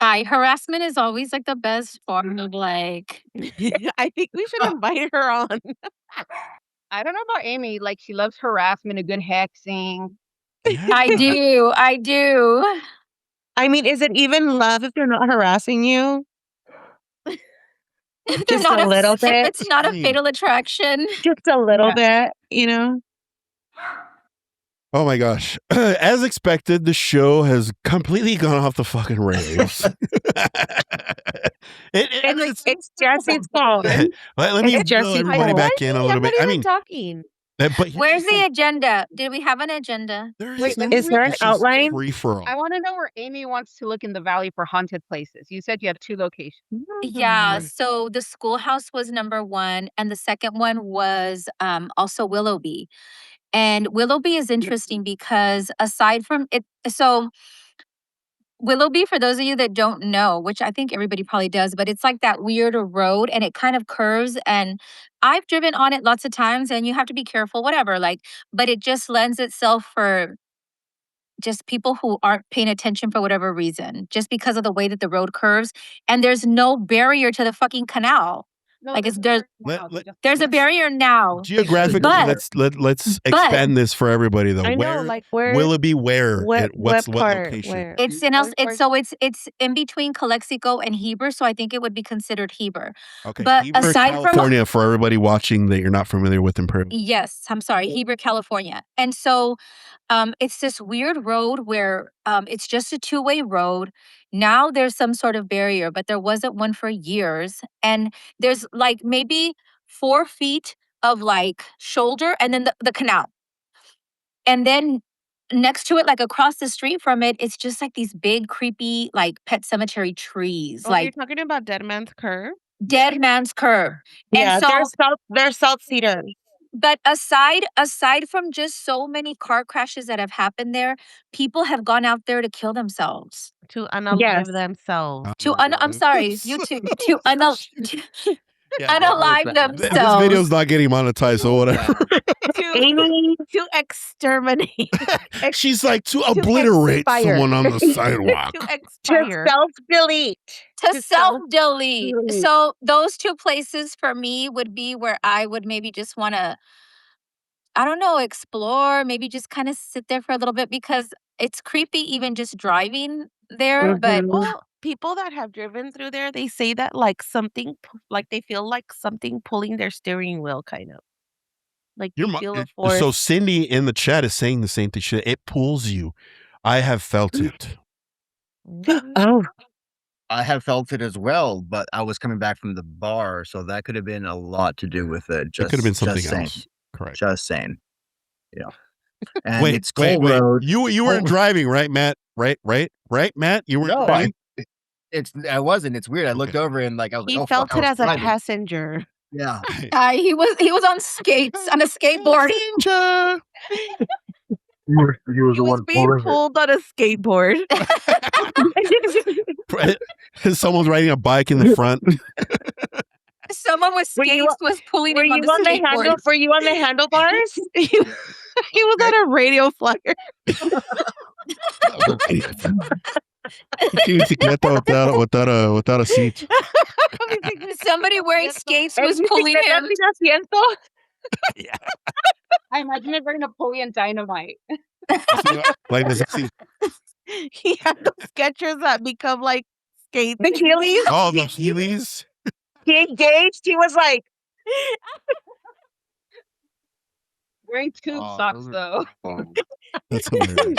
Hi, harassment is always like the best form of like. I think we should invite her on. I don't know about Amy. Like she loves harassment, a good hexing. I do. I mean, is it even love if they're not harassing you? If Just a little if bit. it's not a fatal attraction. Just a little bit, you know? Oh my gosh. As expected, the show has completely gone off the fucking rails. It's Jesse's fault. Let me It's reel Jesse's everybody fault. back in a little bit. I mean, talking. but Where's the agenda? Did we have an agenda? Wait, let me Is there an it's just outline? free for all. I want to know where Amy wants to look in the valley for haunted places. You said you have 2 locations. Yeah, so the schoolhouse was number 1 and the second one was also Willoughby. And Willoughby is interesting because aside from it, so Willoughby, for those of you that don't know, which I think everybody probably does, but it's like that weird road and it kind of curves. And I've driven on it lots of times and you have to be careful, whatever. Like, but it just lends itself for just people who aren't paying attention for whatever reason, just because of the way that the road curves. And there's no barrier to the fucking canal. No, Like, there's it's a there's barrier now. Let- there's a barrier now. Geographically, But- let's expand this for everybody though. I know, Where like where will it be? Where? what What part? location? Where? It's in it's in between Calexico and Heber, so I think it would be considered Heber. Okay, But Heber, aside from- California, for everybody watching that you're not familiar with Imperial. Yes, I'm sorry, Heber, California. And so it's this weird road where it's just a two-way road. Now there's some sort of barrier, but there wasn't one for years. And there's like maybe 4 feet of like shoulder and then the canal. And then next to it, like across the street from it, it's just like these big, creepy, like pet cemetery trees, Oh, you're like talking about Dead Man's Curve? Dead Man's Curve. Yeah, And so they're salt cedars. but aside from just so many car crashes that have happened there, people have gone out there to kill themselves. To unalive Yes. themselves. I'm sorry, you to Yeah, unalive this themselves. video's not getting monetized, so whatever. Amy, To exterminate. She's like to obliterate expire. someone on the sidewalk. To to expire. self-delete. To self-delete. self-delete. So those 2 places for me would be where I would maybe just want to, I don't know, explore, maybe just kind of sit there for a little bit because it's creepy even just driving there. But Well, people that have driven through there, they say that like something, like they feel like something pulling their steering wheel, kind of. Like you feel a force. So Cindy in the chat is saying the same thing. It pulls you. I have felt it. Oh, I have felt it as well, but I was coming back from the bar, so that could have been a lot to do with it. It could have been something saying. else. Correct. Just saying. Yeah. And Wait, it's cold wait. road. You weren't driving, right, Matt? Right, Matt? You weren't No, driving? I wasn't. It's weird. I looked over and like I was He like, oh, felt fuck, it I was as a driving. passenger. Yeah. he was on skates, on a skateboard. Passenger. He was He the was one being pulling it. pulled on a skateboard. Someone's riding a bike in the front. Someone with Were you- skates was pulling were him you on the on the skateboard. Were you on the handlebars? He was on a radio flyer. without a seat. Somebody wearing skates was pulling him. I imagine it bring Napoleon Dynamite. Like this. He had those Skechers that become like skates. The Heelys? Oh, the Heelys. He engaged. He was like, Wearing tube socks though. That's hilarious.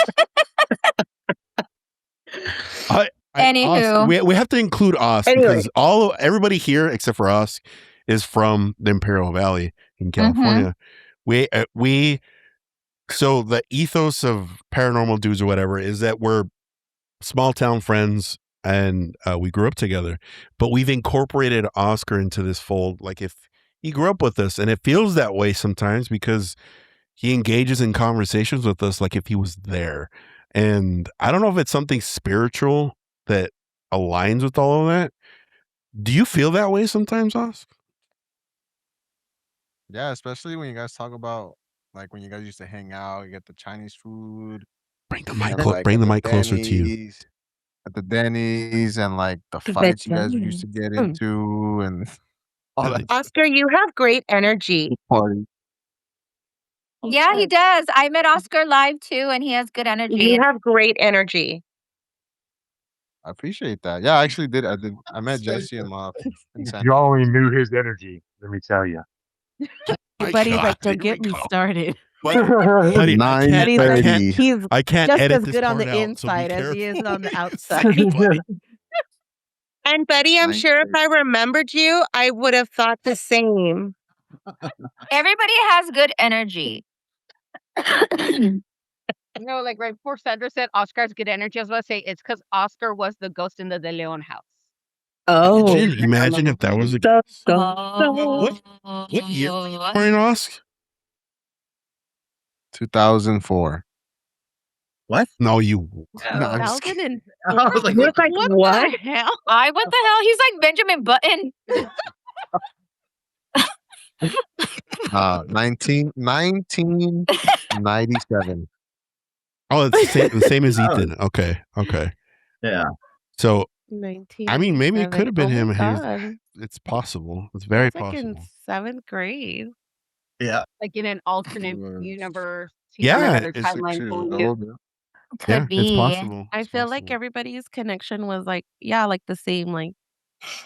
Anywho. we have to include us Anyway. because everybody here except for us is from the Imperial Valley in California. So the ethos of Paranormal Dudes or whatever is that we're small town friends and we grew up together, but we've incorporated Oscar into this fold. Like if he grew up with us, and it feels that way sometimes because he engages in conversations with us like if he was there. And I don't know if it's something spiritual that aligns with all of that. Do you feel that way sometimes, Oscar? Yeah, especially when you guys talk about like when you guys used to hang out, you get the Chinese food. Bring the mic, and, like, bring at the the mic closer to you. Denny's- At the Denny's and like the The fights you guys used to Denny's. get into and all that Oscar, you have great energy. party. Yeah, he does. I met Oscar live too, and he has good energy. You have great energy. I appreciate that. Yeah, I actually did. I met Jesse and Mom in San You only knew his energy, let me tell you. My Buddy's God, like, here don't get we me go. started. Buddy, I can't, Buddy's like, he's I can't just edit as this good on part the out, so be inside as he careful. is on the outside. And Betty, I'm sure if I remembered you, I would have thought the same. Everybody has good energy. No, like right before Sandra said Oscar has good energy, I was about to say it's because Oscar was the ghost in the De Leon house. Oh. Imagine if that was a Go, case. go. What year were you born, Oscar? 2004. No, you. No, I'm just kidding. 2000 and I was like, You're like, what what? the hell? What the hell? He's like Benjamin Button. 1997. Oh, it's the same as Ethan. Okay. yeah. So I mean, maybe it could 1987. have been Oh him. my He was, god. it's possible. It's I very was like in possible. 7th grade. Yeah. Like in an alternate Right. universe, he's on Yeah, another it's 6 timeline years fully. old, yeah. Could yeah, it's be. possible. I It's feel like possible. everybody's connection was like, yeah, like the same. Like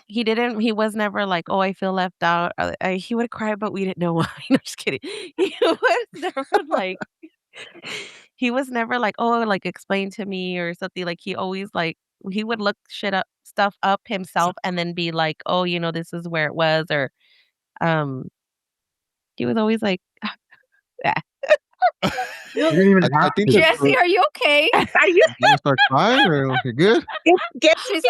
he was never like, oh, I feel left out. He would cry, but we didn't know why. No, just kidding. He was never like, he was never like, oh, like explain to me or something. Like he always like, he would look stuff up himself and then be like, oh, this is where it was. Or, um, he was always like, You didn't even I have think to. that Jesse, are you okay? Are you you wanna start crying or okay, good? get She's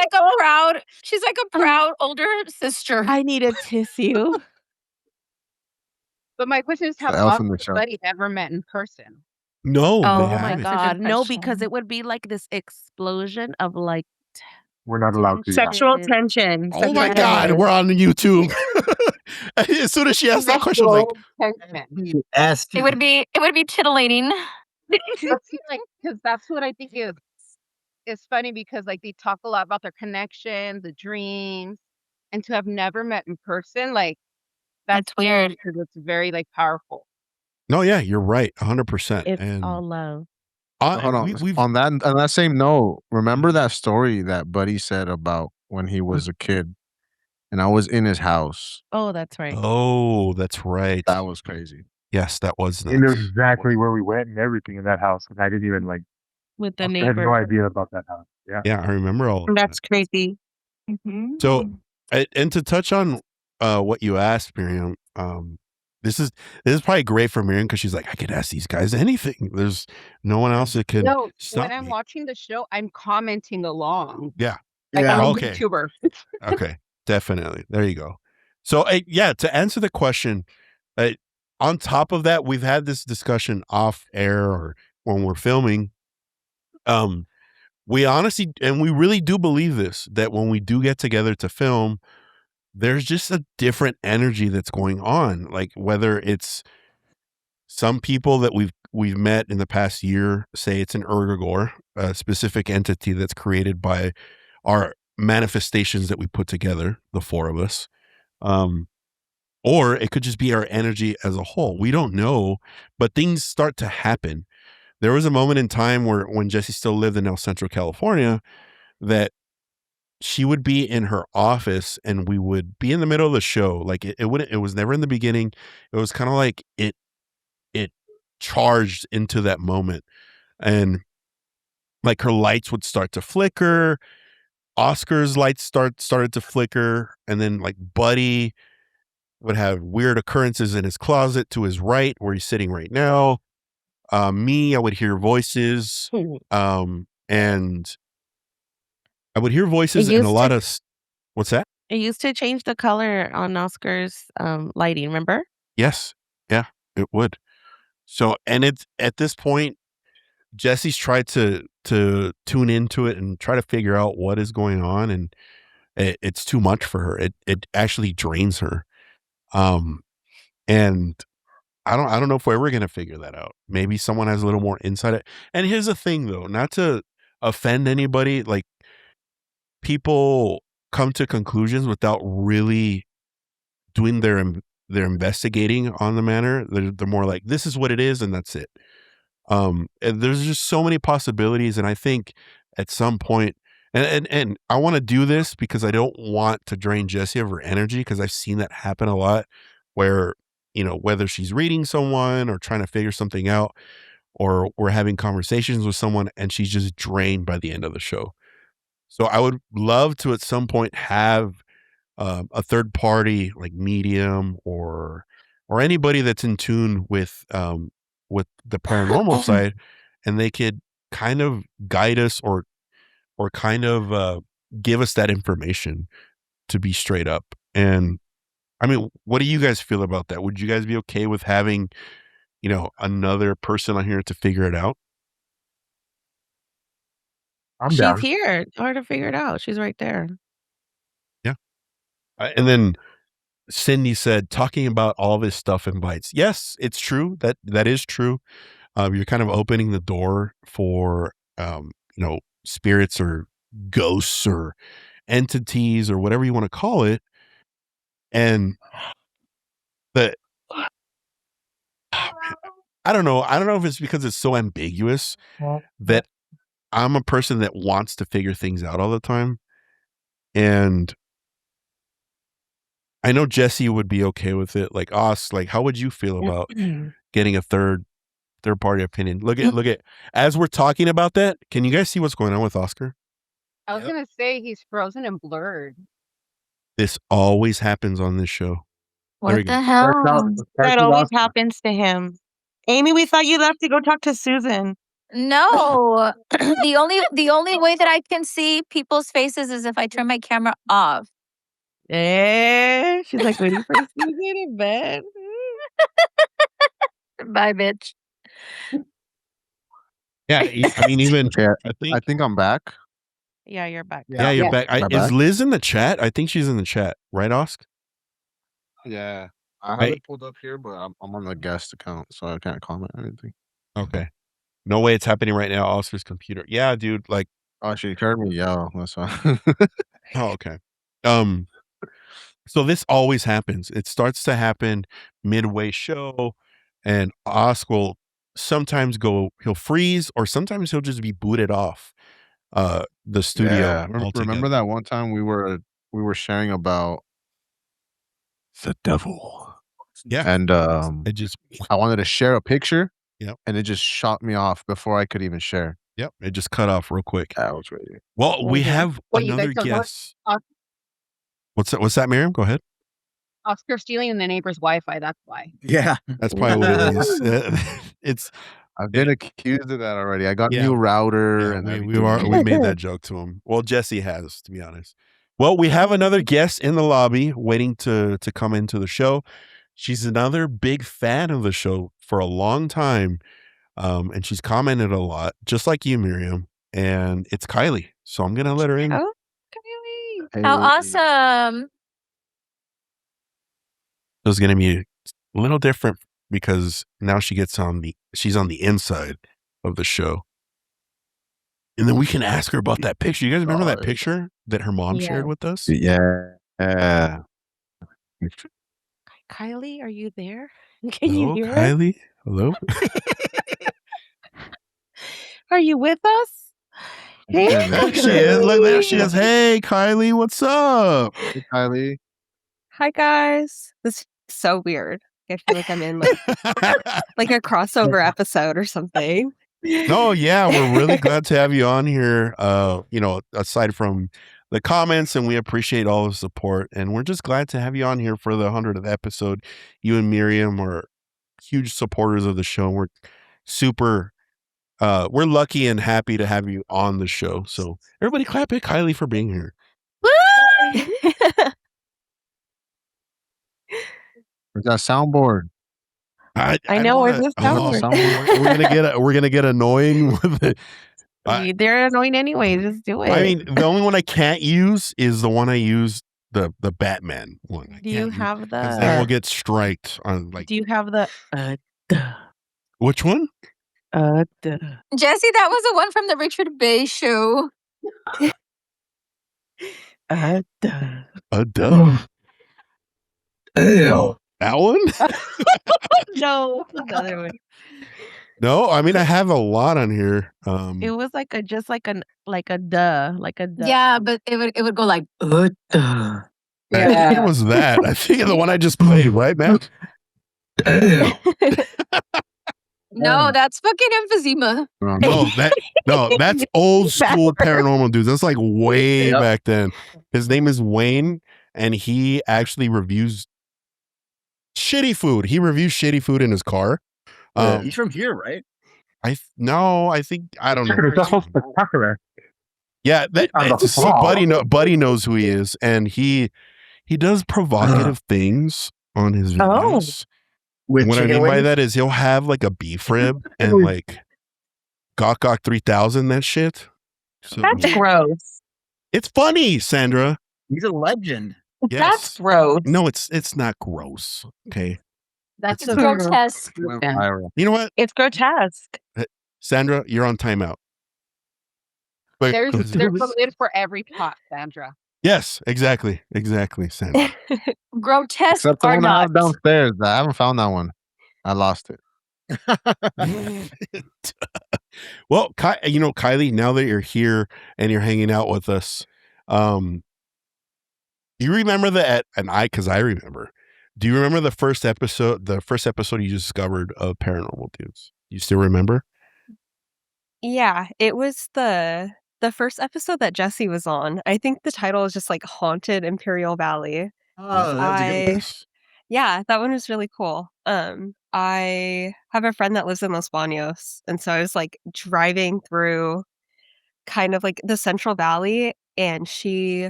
like a proud older sister. I need a tissue. But my question is, The have elf Oscar in the and show. Buddy ever met in person? No, they Oh Oh my haven't. that's a good god. No, because question. it would be like this explosion of like We're not allowed to. Yeah. sexual tension. tension? Oh Sexual my tension. God, Yes. we're on YouTube. As soon as she asked that question, I was like, Tension. Ask It would be titillating. But see, like, because that's what I think is funny because like they talk a lot about their connection, the dreams, and to have never met in person, like That's weird. because it's very like powerful. no, yeah, you're right, 100%. It's And all love. Hold on. we've On that same note, remember that story that Buddy said about when he was a kid and I was in his house? Oh, that's right. oh, that's right. That was crazy. Yes, that was He knew nuts. exactly where we went and everything in that house, and I didn't even like. With the I had neighbor. no idea about that house. Yeah. Yeah, I remember all of that. That's crazy. So, and to touch on what you asked, Miriam, this is probably great for Miriam because she's like, I could ask these guys anything. There's no one else that can No, stop when I'm me. watching the show, I'm commenting along. Yeah. Like I'm Yeah. a Okay. YouTuber. Okay, definitely. There you go. So, yeah, to answer the question, on top of that, we've had this discussion off air or when we're filming. We honestly, and we really do believe this, that when we do get together to film, there's just a different energy that's going on. Like whether it's some people that we've met in the past year, say it's an egregore, a specific entity that's created by our manifestations that we put together, the four of us. Or it could just be our energy as a whole. We don't know, but things start to happen. There was a moment in time when Jessie still lived in El Centro, California, that she would be in her office and we would be in the middle of the show. Like it was never in the beginning. It was kind of like it charged into that moment. And like her lights would start to flicker. Oscar's lights started to flicker. And then like Buddy would have weird occurrences in his closet to his right where he's sitting right now. Me, I would hear voices. And I would hear voices and a lot of what's that? It used to change the color on Oscar's lighting, remember? Yes. Yeah, it would. So, and it's at this point, Jesse's tried to tune into it and try to figure out what is going on, and it's too much for her. It actually drains her. And I don't know if we're ever gonna figure that out. Maybe someone has a little more insight. And here's the thing, though, not to offend anybody, like people come to conclusions without really doing their investigating on the matter. They're more like, this is what it is, and that's it. And there's just so many possibilities, and I think at some point, and I want to do this because I don't want to drain Jessie of her energy, because I've seen that happen a lot, where whether she's reading someone or trying to figure something out, or we're having conversations with someone, and she's just drained by the end of the show. So I would love to at some point have a third party like medium or anybody that's in tune with the paranormal side, and they could kind of guide us or kind of give us that information, to be straight up. And I mean, what do you guys feel about that? Would you guys be okay with having another person on here to figure it out? I'm She's down. here. Hard to figure it out. She's right there. Yeah. And then Cindy said, talking about all this stuff invites. Yes, it's true. That is true. You're kind of opening the door for, spirits or ghosts or entities or whatever you want to call it. And the I don't know. I don't know if it's because it's so ambiguous that I'm a person that wants to figure things out all the time. And I know Jesse would be okay with it. Like us, like how would you feel about getting a third party opinion? Look at as we're talking about that, can you guys see what's going on with Oscar? I was gonna say he's frozen and blurred. This always happens on this show. There we What go. the hell? That always happens to him. Amy, we thought you left to go talk to Susan. No. the only way that I can see people's faces is if I turn my camera off. She's like waiting for Susan in bed. Bye, bitch. Yeah, I mean, even I think I'm back. Yeah, you're back. Yeah, you're back. Am I Is back? Liz in the chat? I think she's in the chat, right, Oscar? Yeah, I have it pulled up here, but I'm on the guest account, so I can't comment or anything. Okay. No way it's happening right now. Oscar's computer. Yeah, dude. Like, oh, she heard me yell. That's why. oh, okay. So this always happens. It starts to happen midway show, and Oscar will sometimes he'll freeze, or sometimes he'll just be booted off the studio. Yeah, altogether. remember that one time we were sharing about the devil. Yeah, and it just I wanted to share a picture. Yep. And it just shot me off before I could even share. Yep, it just cut off real quick. I was ready. Well, we have What, you guys another don't know guest. Os- What's that, Miriam? Go ahead. Oscar stealing the neighbor's Wi-Fi. That's why. Yeah, That's probably what it is. I've been accused of that already. I got Yeah. new router, Yeah, and we made that joke to him. Well, Jesse has, to be honest. Well, we have another guest in the lobby waiting to come into the show. She's another big fan of the show for a long time, and she's commented a lot, just like you, Miriam. And it's Kylie, so I'm gonna let her in. Oh, Kylie! How awesome! It was gonna be a little different because now she's on the inside of the show. And then we can ask her about that picture. You guys remember that picture that her mom shared with us? Yeah. Kylie, are you there? Can you hear us? Kylie? Hello? Are you with us? Hey, There she is. Look, there she is. Hey, Kylie, what's up? Hey, Kylie. Hi guys. This is so weird. I feel like I'm in like a crossover episode or something. No, yeah, we're really glad to have you on here. Aside from the comments, and we appreciate all the support, and we're just glad to have you on here for the 100th episode. You and Miriam are huge supporters of the show. We're super we're lucky and happy to have you on the show. So everybody clap at Kylie for being here. Where's that soundboard? I know, where's the soundboard? We're gonna get annoying with it. They're annoying anyway. Just do it. I mean, the only one I can't use is the one I used, the Batman one. Do you have the? Because then we'll get striked on like. Do you have the? Which one? Jesse, that was the one from the Richard Bay show. Ew. That one? No, another one. No, I mean I have a lot on here. It was like a duh. Yeah, but it would go like. I think it was that. I think the one I just played, right, man? No, that's fucking emphysema. No, that's old school Paranormal Dudes. That's like way back then. His name is Wayne, and he actually reviews shitty food. He reviews shitty food in his car. He's from here, right? I don't know. It's also spectacular. Yeah, Buddy knows who he is, and he does provocative things on his videos. What I mean by that is he'll have like a beef rib and like Gok 3000, that shit. So, That's gross. it's funny, Sandra. He's a legend. Yes. That's gross. No, it's not gross. Okay. That's It's grotesque. You know what? It's grotesque. Sandra, you're on timeout. There's a lid for every pot, Sandra. Yes, exactly, Sandra. Grotesque Except the or one I not. have downstairs. I haven't found that one. I lost it. Well, Kylie, now that you're here and you're hanging out with us, you remember that? And because I remember. Do you remember the first episode? The first episode you discovered of Paranormal Dudes. You still remember? Yeah, it was the first episode that Jesse was on. I think the title is just like Haunted Imperial Valley. Oh, that was a good one. Yes. Yeah, that one was really cool. I have a friend that lives in Los Baños, and so I was like driving through kind of like the Central Valley, and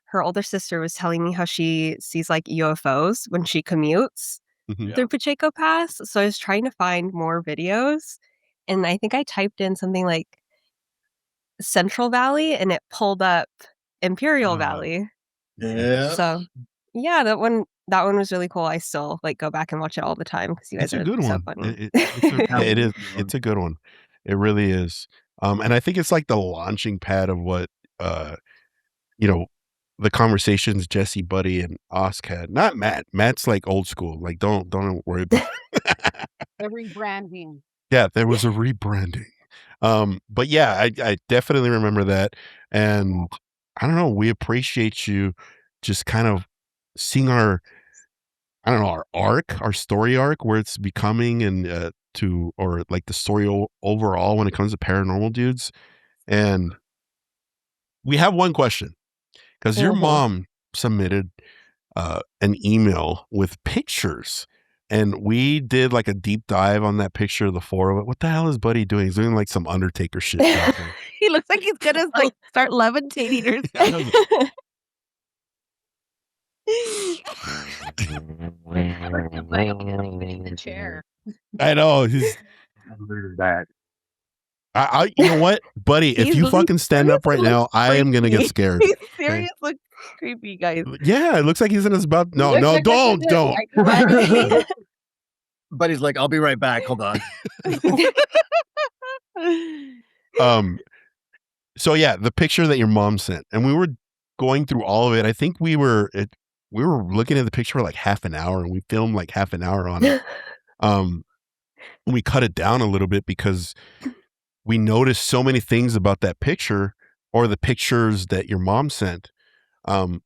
her older sister was telling me how she sees like UFOs when she commutes Mhm. through Pacheco Pass. So I was trying to find more videos, and I think I typed in something like Central Valley, and it pulled up Imperial Valley. Yeah. So yeah, that one was really cool. I still like go back and watch it all the time because you guys It's a are good so one. funny. It is. It's a good one. It really is. And I think it's like the launching pad of what you know, the conversations Jesse, Buddy, and Osk had. Not Matt. Matt's like old school. Like don't worry about. The rebranding. Yeah, there was a rebranding. But yeah, I definitely remember that, and I don't know. We appreciate you just kind of seeing our our story arc, where it's becoming, and or like the story overall when it comes to Paranormal Dudes. And we have one question, because your mom submitted an email with pictures, and we did like a deep dive on that picture of the four of it. What the hell is Buddy doing? He's doing like some Undertaker shit. He looks like he's gonna like start levitating or something. In the chair. I know. He's That. you know what, Buddy? If you fucking stand up right now, I am gonna get scared. He's serious, looks creepy, guys. Yeah, it looks like he's in his about. No, don't. But he's like, I'll be right back. Hold on. So yeah, the picture that your mom sent, and we were going through all of it. I think we were looking at the picture for like half an hour, and we filmed like half an hour on it. And we cut it down a little bit because we noticed so many things about that picture, or the pictures that your mom sent.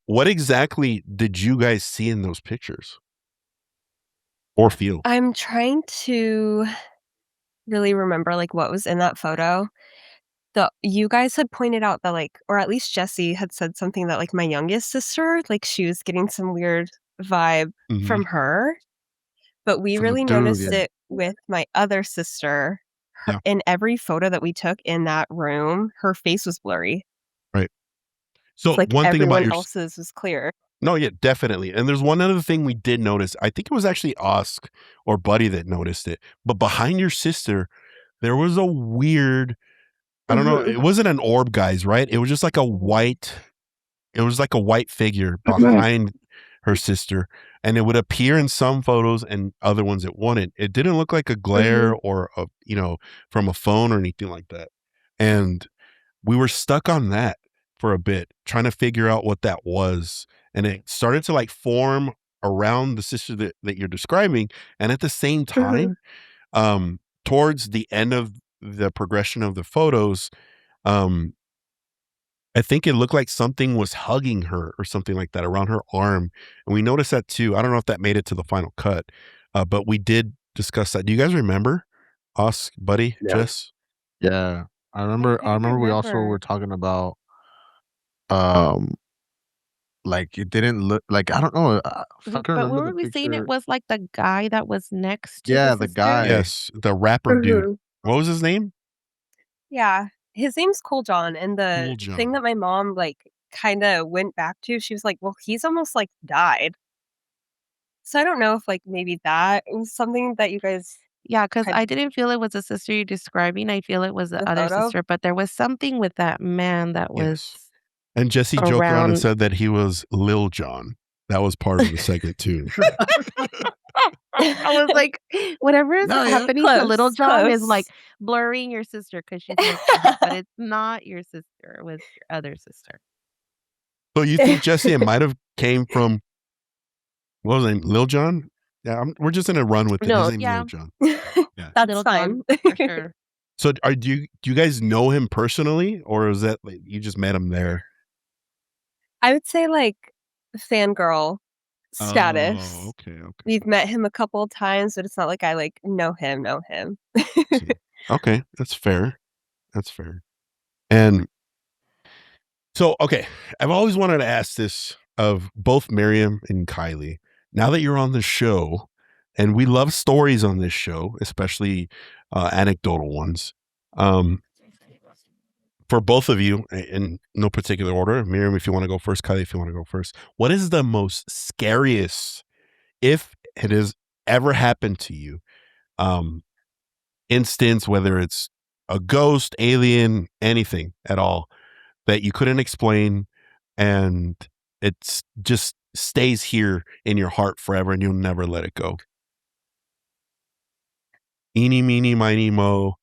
What exactly did you guys see in those pictures or feel? I'm trying to really remember like what was in that photo. You guys had pointed out that like, or at least Jesse had said something that like my youngest sister, like she was getting some weird vibe from her, but we From the really dude, noticed yeah. it with my other sister. Yeah. In every photo that we took in that room, her face was blurry. Right. So It's like one thing about everyone your else's was clear. No, yeah, definitely. And there's one other thing we did notice. I think it was actually Osk or Buddy that noticed it. But behind your sister, there was a weird, I don't know, it wasn't an orb, guys, right? It was just like a white figure behind her sister. And it would appear in some photos, and other ones it wouldn't. It didn't look like a glare or from a phone or anything like that. And we were stuck on that for a bit, trying to figure out what that was. And it started to like form around the sister that you're describing. And at the same time, towards the end of the progression of the photos, I think it looked like something was hugging her or something like that around her arm. And we noticed that too. I don't know if that made it to the final cut, but we did discuss that. Do you guys remember? Us, Buddy, Yeah. Jess? Yeah. I remember we also were talking about like it didn't look like, I don't know. I But can't remember what the were we saying? picture. It was like the guy that was next to Yeah, the the sister? guy. Yes, the rapper dude. What was his name? Yeah. His name's Cool John. And the Cool John. thing that my mom like kind of went back to, she was like, well, he's almost like died. So I don't know if like maybe that was something that you guys Yeah, because had I didn't feel it was the sister you're describing. I feel it was the the other photo. sister, but there was something with that man that was Yes. And Jesse joked around and around. said that he was Lil John. That was part of the segment too. I was like, whatever is No, yeah. happening to Little Close, John is like close. blurring your sister because she's missing, but it's not your sister. It was your other sister. So you think, Jesse, it might have came from, what was his name, Lil John? Yeah, we're just gonna run with it. His No, name's yeah, Lil John. That's Little fine. John for sure. So do you guys know him personally, or is that like, you just met him there? I would say like fangirl Oh, status. okay. We've met him a couple of times, but it's not like I like know him. See. Okay, that's fair. That's fair. And so, okay, I've always wanted to ask this of both Miriam and Kylie. Now that you're on the show, and we love stories on this show, especially anecdotal ones. For both of you, in no particular order, Miriam, if you want to go first, Kylie, if you want to go first, what is the most scariest, if it has ever happened to you, instance, whether it's a ghost, alien, anything at all that you couldn't explain, and it's just stays here in your heart forever and you'll never let it go? Eeny, meeny, miny, mo.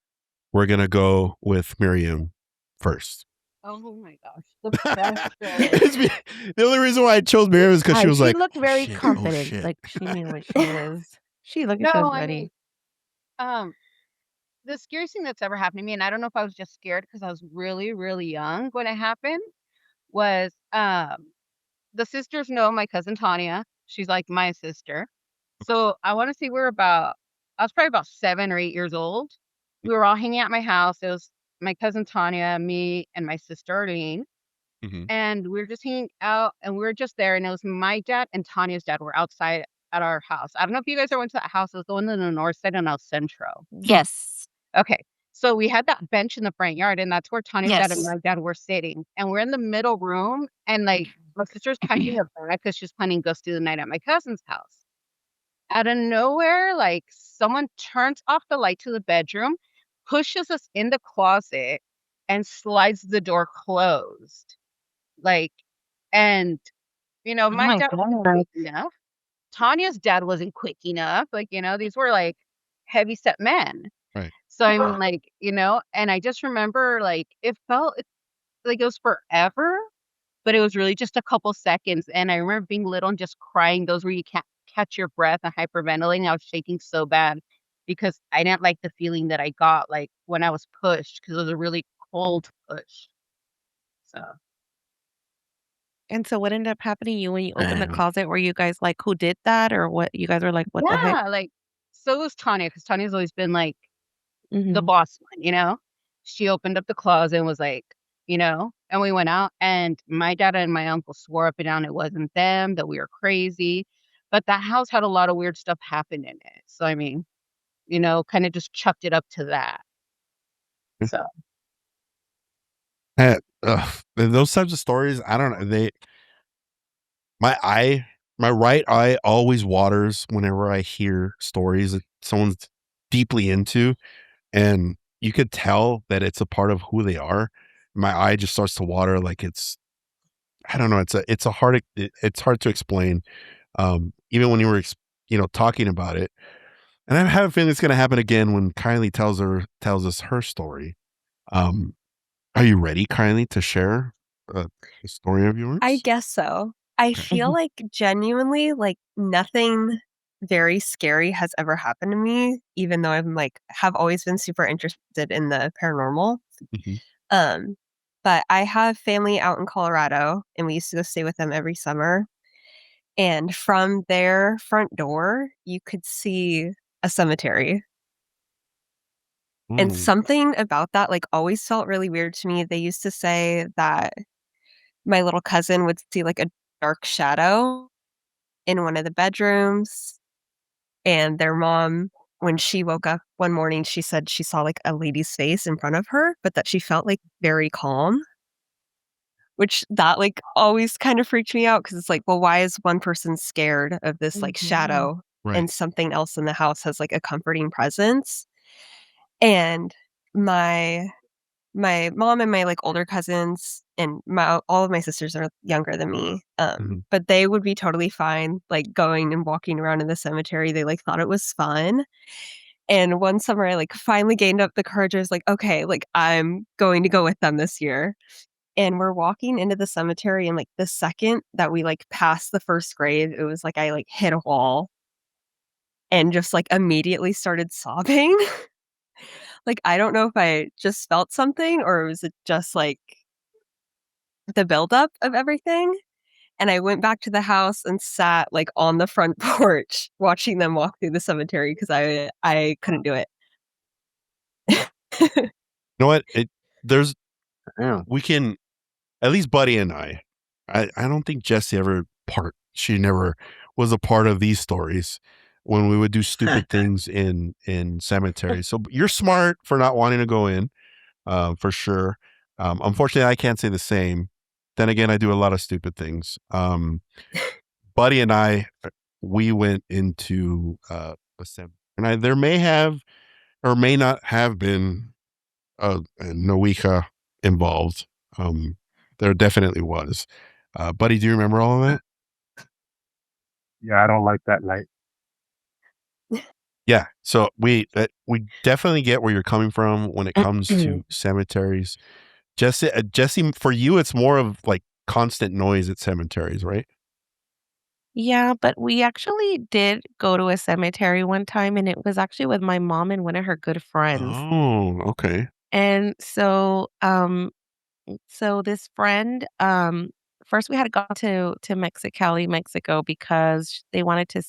We're going to go with Miriam first. Oh my gosh, the best story. The only reason why I chose Miriam is because she was like, looked very shit, confident, shit. like she knew what she was. She looked like she No, was I ready. mean, um, the scariest thing that's ever happened to me, and I don't know if I was just scared because I was really, really young when it happened, was the sisters know my cousin Tanya. She's like my sister. So I want to say I was probably about 7 or 8 years old. We were all hanging out at my house. It was my cousin Tanya, me, and my sister Arlene. Mhm. And we were just hanging out and we were just there. And it was my dad and Tanya's dad were outside at our house. I don't know if you guys ever went to that house. It was the one in the north side on El Centro. Yes. Okay. So we had that bench in the front yard, and that's where Tanya's dad and Yes. my dad were sitting. And we're in the middle room, and like my sister's packing a bag because she's planning to go stay the night at my cousin's house. Out of nowhere, like someone turns off the light to the bedroom, pushes us in the closet, and slides the door closed. Like, and Oh my my dad wasn't God. quick enough. Tanya's dad wasn't quick enough. Like, these were like heavy set men. Right. So I mean, like, and I just remember like it felt like it was forever, but it was really just a couple seconds. And I remember being little and just crying. Those where you can't catch your breath and hyperventilating. I was shaking so bad because I didn't like the feeling that I got like when I was pushed because it was a really cold push. So And so what ended up happening to you when you opened the Man. closet? Were you guys like, who did that? Or what? You guys were like, what the heck? yeah, like so was Tanya because Tanya's always been like the Mhm. boss one. She opened up the closet and was like, and we went out and my dad and my uncle swore up and down it wasn't them, that we were crazy. But that house had a lot of weird stuff happen in it. So I mean, kind of just chucked it up to that. So Those types of stories, I don't know. My right eye always waters whenever I hear stories that someone's deeply into, and you could tell that it's a part of who they are. My eye just starts to water like I don't know. It's hard to explain. Even when you were talking about it, and I have a feeling it's going to happen again when Kylie tells us her story. Um, are you ready, Kylie, to share a story of yours? I guess so. I Okay. feel like genuinely, like nothing very scary has ever happened to me, even though I'm like have always been super interested in the paranormal. Mhm. Um, but I have family out in Colorado, and we used to go stay with them every summer. And from their front door, you could see a cemetery. And Mm. something about that like always felt really weird to me. They used to say that my little cousin would see like a dark shadow in one of the bedrooms. And their mom, when she woke up one morning, she said she saw like a lady's face in front of her, but that she felt like very calm. Which that like always kind of freaked me out because it's like, well, why is one person scared of this like Mhm. shadow Right. and something else in the house has like a comforting presence? And my my mom and my, like, older cousins and my all of my sisters are younger than me, Mhm. but they would be totally fine, like, going and walking around in the cemetery. They, like, thought it was fun. And one summer, I, like, finally gained up the courage. I was like, "Okay, like, I'm going to go with them this year." And we're walking into the cemetery, and, like, the second that we, like, passed the first grave, it was like I, like, hit a wall and just, like, immediately started sobbing. Like, I don't know if I just felt something or was it just, like, the buildup of everything, and I went back to the house and sat, like, on the front porch watching them walk through the cemetery because I couldn't do it. You know what? There's Yeah. we can at least Buddy and I don't think Jesse ever she never was a part of these stories when we would do stupid things in cemeteries. So you're smart for not wanting to go in, for sure. Unfortunately, I can't say the same. Then again, I do a lot of stupid things. Buddy and we went into a cemetery, and there may have or may not have been a Noika involved. There definitely was. Buddy, do you remember all of that? Yeah, I don't like that night. Yeah. So we definitely get where you're coming from when it comes to cemeteries. Jesse, for you, it's more of like constant noise at cemeteries, right? Yeah, but we actually did go to a cemetery one time, and it was actually with my mom and one of her good friends. Oh, okay. And so this friend, first we had gone to Mexicali, Mexico, because they wanted to,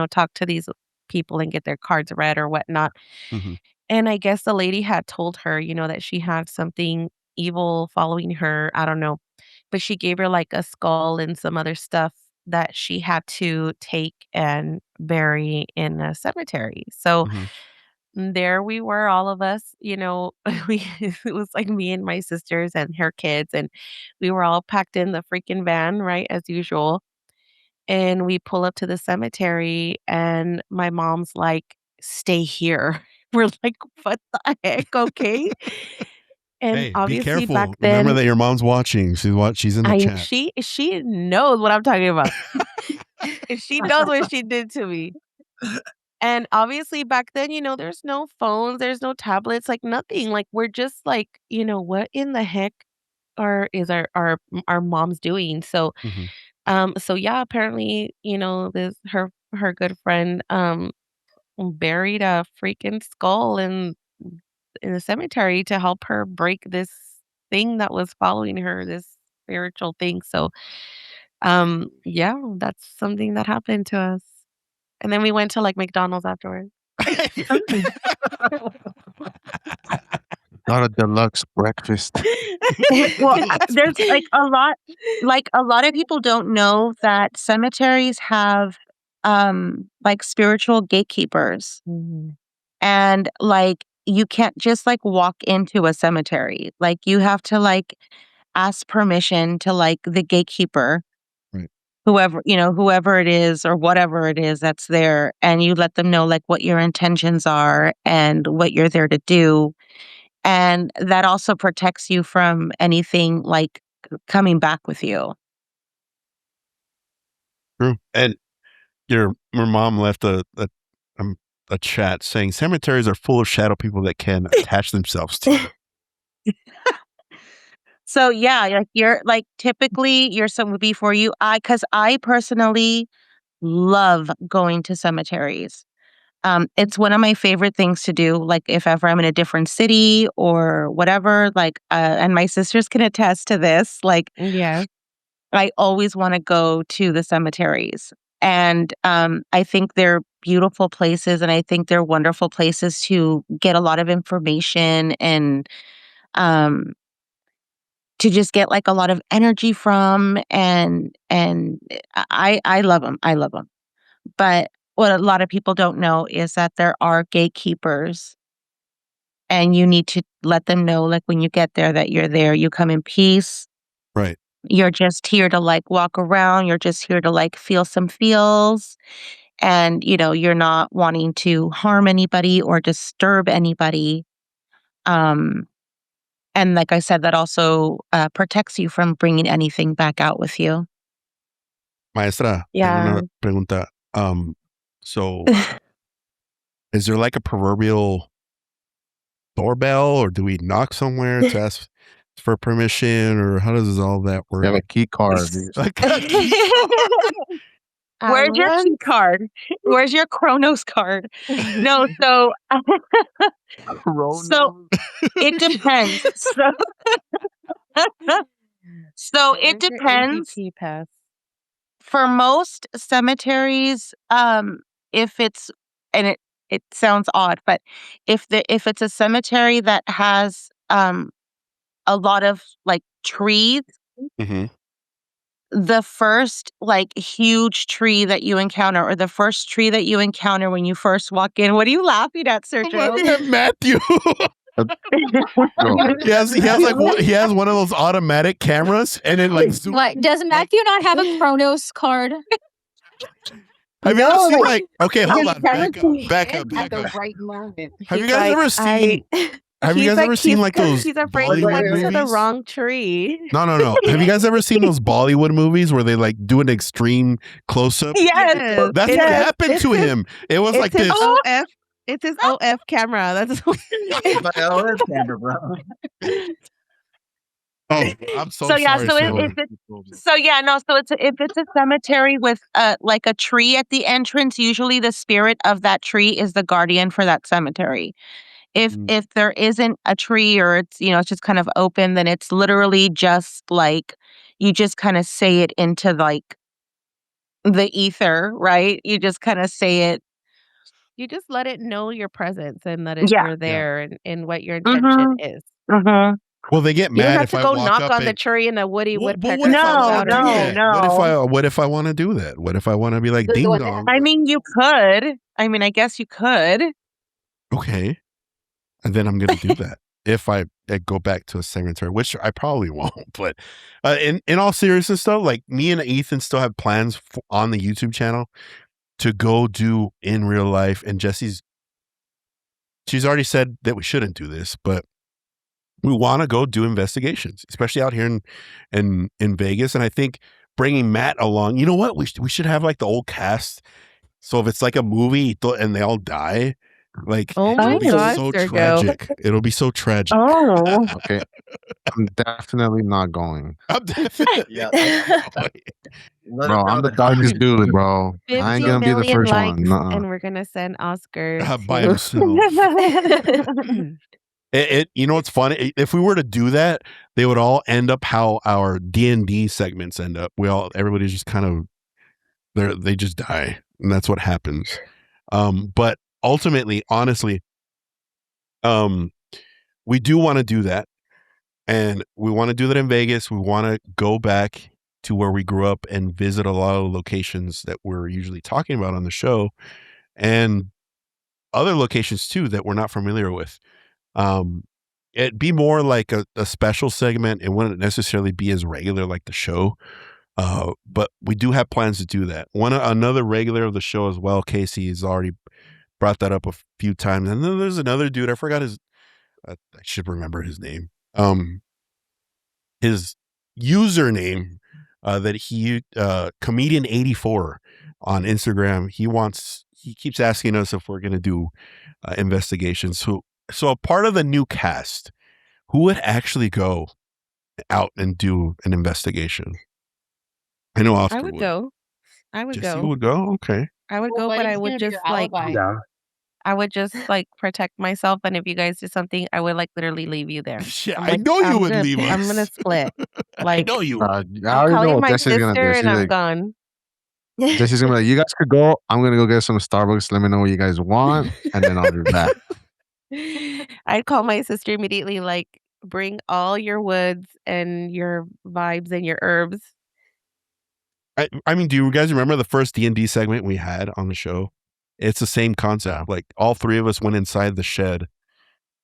talk to these people and get their cards read or whatnot. Mhm. And I guess the lady had told her, that she had something evil following her. I don't know, but she gave her like a skull and some other stuff that she had to take and bury in a cemetery. So Mhm. there we were, all of us, it was like me and my sisters and her kids, and we were all packed in the freaking van, right, as usual. And we pull up to the cemetery, and my mom's like, "Stay here." We're like, "What the heck? Okay." And Hey, be obviously back careful. Remember then, that your mom's watching. She's in the chat. she knows what I'm talking about. She knows what she did to me. And obviously back then, there's no phones, there's no tablets, like nothing. Like we're just like, what in the heck is our moms doing? So Mhm. so yeah, apparently, this her good friend buried a freaking skull in the cemetery to help her break this thing that was following her, this spiritual thing. So yeah, that's something that happened to us. And then we went to like McDonald's afterwards. Not a deluxe breakfast. Well, there's like a lot of people don't know that cemeteries have like spiritual gatekeepers. Mhm. And like you can't just like walk into a cemetery. Like you have to like ask permission to like the gatekeeper, Right. whoever it is or whatever it is that's there, and you let them know like what your intentions are and what you're there to do. And that also protects you from anything like coming back with you. True. And your mom left a chat saying cemeteries are full of shadow people that can attach themselves to you. So yeah, like you're like typically you're some before you because I personally love going to cemeteries. It's one of my favorite things to do. Like if ever I'm in a different city or whatever, like and my sisters can attest to this. Like Yeah. I always want to go to the cemeteries. And I think they're beautiful places and I think they're wonderful places to get a lot of information and um to just get like a lot of energy from and I love them. I love them. But what a lot of people don't know is that there are gatekeepers and you need to let them know like when you get there that you're there, you come in peace. Right. You're just here to like walk around, you're just here to like feel some feels and you're not wanting to harm anybody or disturb anybody. Um And like I said, that also protects you from bringing anything back out with you. Maestra, tengo Yeah. una pregunta. So is there like a proverbial doorbell, or do we knock somewhere to ask for permission, or how does all that work? You have a key card. Like a key Where's your key card? Where's your Chronos card? No, so so it depends. So it depends. MVP pass. For most cemeteries, if it's and it sounds odd, but if it's a cemetery that has a lot of like trees, Mhm. the first like huge tree that you encounter, or the first tree that you encounter when you first walk in. What are you laughing at, Sergio? Matthew. he has one of those automatic cameras, and it like zooms. What, does Matthew not have a Chronos card? Have you ever seen like, like? Okay, hold his on. camera Back up. at the right moment. Have you guys ever seen? Have you guys ever seen like those He's afraid he Bollywood went to the movies? wrong tree. No. Have you guys ever seen those Bollywood movies where they like do an extreme close up? Yes. That's what happened to him. It was like this. OF. It's his OF camera. That's My LS camera, bro. Oh, I'm so So yeah, sorry. so Sam. if it's a cemetery with like a tree at the entrance, usually the spirit of that tree is the guardian for that cemetery. If there isn't a tree, or it's it's just kind of open, then it's literally just like you just kind of say it into like the ether, right? You just kind of say it. You just let it know your presence and that Yeah. you're there and what your intention is. Mm-hmm. Well, they get You don't mad have if to I go walk knock up on the and- tree and a woody Well, woodpecker what if I comes wanna out do and that? no. What if I want to do that? What if I want to be like The ding one that dong? has- I mean, you could. I mean, I guess you could. Okay, and then I'm gonna do that if I go back to a cemetery, which I probably won't. But in all seriousness, though, like me and Ethan still have plans on the YouTube channel to go do in real life. And she's already said that we shouldn't do this, but we want to go do investigations, especially out here in Vegas. And I think bringing Matt along, you know what? We should have like the old cast. So if it's like a movie and they all die, like Oh it'll my be God, so Sergio. tragic. It'll be so tragic. Oh. Okay. I'm definitely not going. I'm definitely, Yeah. Let Bro, us know I'm the the darkest timing. dude, bro. I 50 ain't gonna be the million first likes, one. Nuh-uh. and we're gonna send Oscar by to- himself. You know what's funny? If we were to do that, they would all end up how our D&D segments end up. Everybody's just kind of they just die, and that's what happens. But ultimately, honestly, we do want to do that, and we want to do that in Vegas. We want to go back to where we grew up and visit a lot of locations that we're usually talking about on the show, and other locations too that we're not familiar with. It'd be more like a special segment. It wouldn't necessarily be as regular like the show. But we do have plans to do that. Another regular of the show as well, Casey, has already brought that up a few times. And then there's another dude, I forgot I should remember his name. His username that he comedian84 on Instagram. He keeps asking us if we're going to do investigations. So a part of the new cast, who would actually go out and do an investigation? I know Oscar I would go. I would Jesse go. would go. Okay. I would Well, go, but I Buddy's would gonna be just your like alibi. Yeah. I would just like protect myself, and if you guys did something, I would like literally leave you there. Shit, I'm I like, know you I'm would gonna- leave us. I'm gonna split. I Like, know you. would. I I'm already know calling what my Jesse's gonna do. sister, She's and I'm like, gone. Jesse's gonna be like, you guys could go. I'm gonna go get some Starbucks. Let me know what you guys want, and then I'll be back. I'd call my sister immediately, like, bring all your woods and your vibes and your herbs. I mean, do you guys remember the first D&D segment we had on the show? It's the same concept. Like all three of us went inside the shed,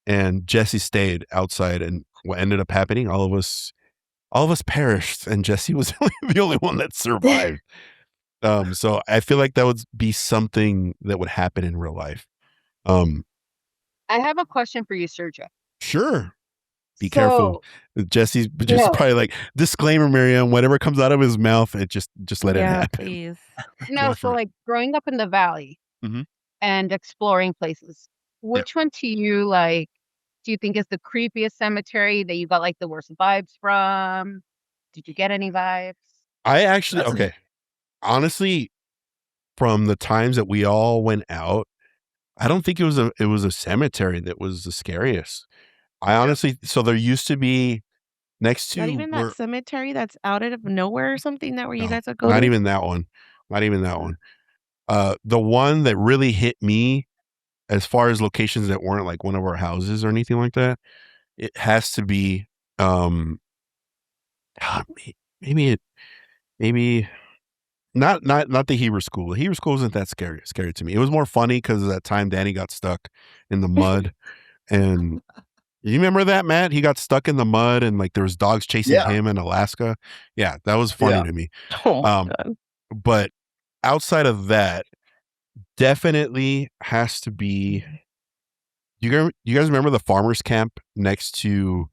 and Jesse stayed outside. And what ended up happening? All of us perished, and Jesse was the only one that survived. So I feel like that would be something that would happen in real life. I have a question for you, Sergio. Sure. Be careful. Jesse's probably like, disclaimer, Miriam, whatever comes out of his mouth, it just let it happen. Please. No, Go so for it. like growing up in the valley Mhm. and exploring places, which one to you like do you think is the creepiest cemetery that you got like the worst vibes from? Did you get any vibes? I actually, That's okay. Honestly, from the times that we all went out, I don't think it was a cemetery that was the scariest. I honestly, so there used to be next Not to even where, that cemetery that's out of nowhere or something that where you no, guys would go not to? even that one. Not even that one. The one that really hit me as far as locations that weren't like one of our houses or anything like that, it has to be, um, God, maybe not the Hebrew school. The Hebrew school isn't that scary to me. It was more funny because of that time Danny got stuck in the mud. And you remember that, Matt? He got stuck in the mud and like there was dogs chasing Yeah. him in Alaska. Yeah, that was funny Yeah. to me. Oh my Um, God. but outside of that, definitely has to be. You guys remember the farmers camp next to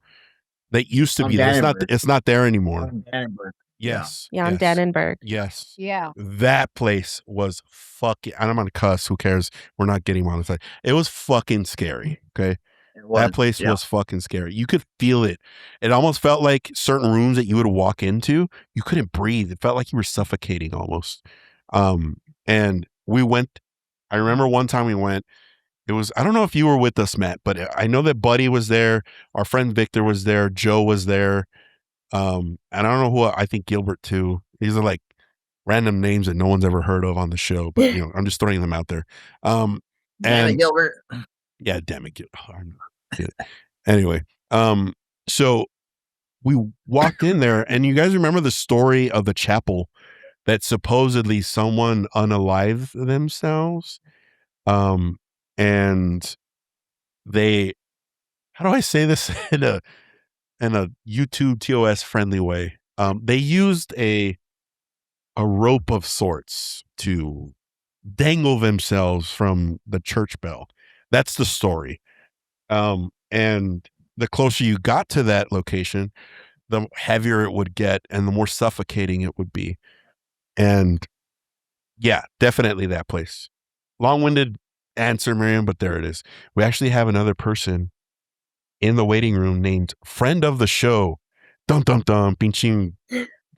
that used to On be there? Dannenberg. It's not there anymore. On Dannenberg. Yeah. Yes. Yeah, on Yes. Dannenberg. Yes. Yeah. That place was fucking, and I'm gonna cuss, who cares? We're not getting monetized. It was fucking scary. Okay. It was. That place Yeah. was fucking scary. You could feel it. It almost felt like certain rooms that you would walk into, you couldn't breathe. It felt like you were suffocating almost. And we went, I remember one time we went, it was, I don't know if you were with us, Matt, but I know that Buddy was there. Our friend Victor was there. Joe was there. And I don't know who, I think Gilbert too. These are like random names that no one's ever heard of on the show, but you know, I'm just throwing them out there. Damn And it, Gilbert. yeah, damn it. Anyway, so we walked in there, and you guys remember the story of the chapel that supposedly someone unalived themselves, and they, how do I say this in a YouTube TOS friendly way? They used a rope of sorts to dangle themselves from the church bell. That's the story. And the closer you got to that location, the heavier it would get and the more suffocating it would be. And yeah, definitely that place. Long-winded answer, Miriam, but there it is. We actually have another person in the waiting room named friend of the show. Dum dum dum, pinching.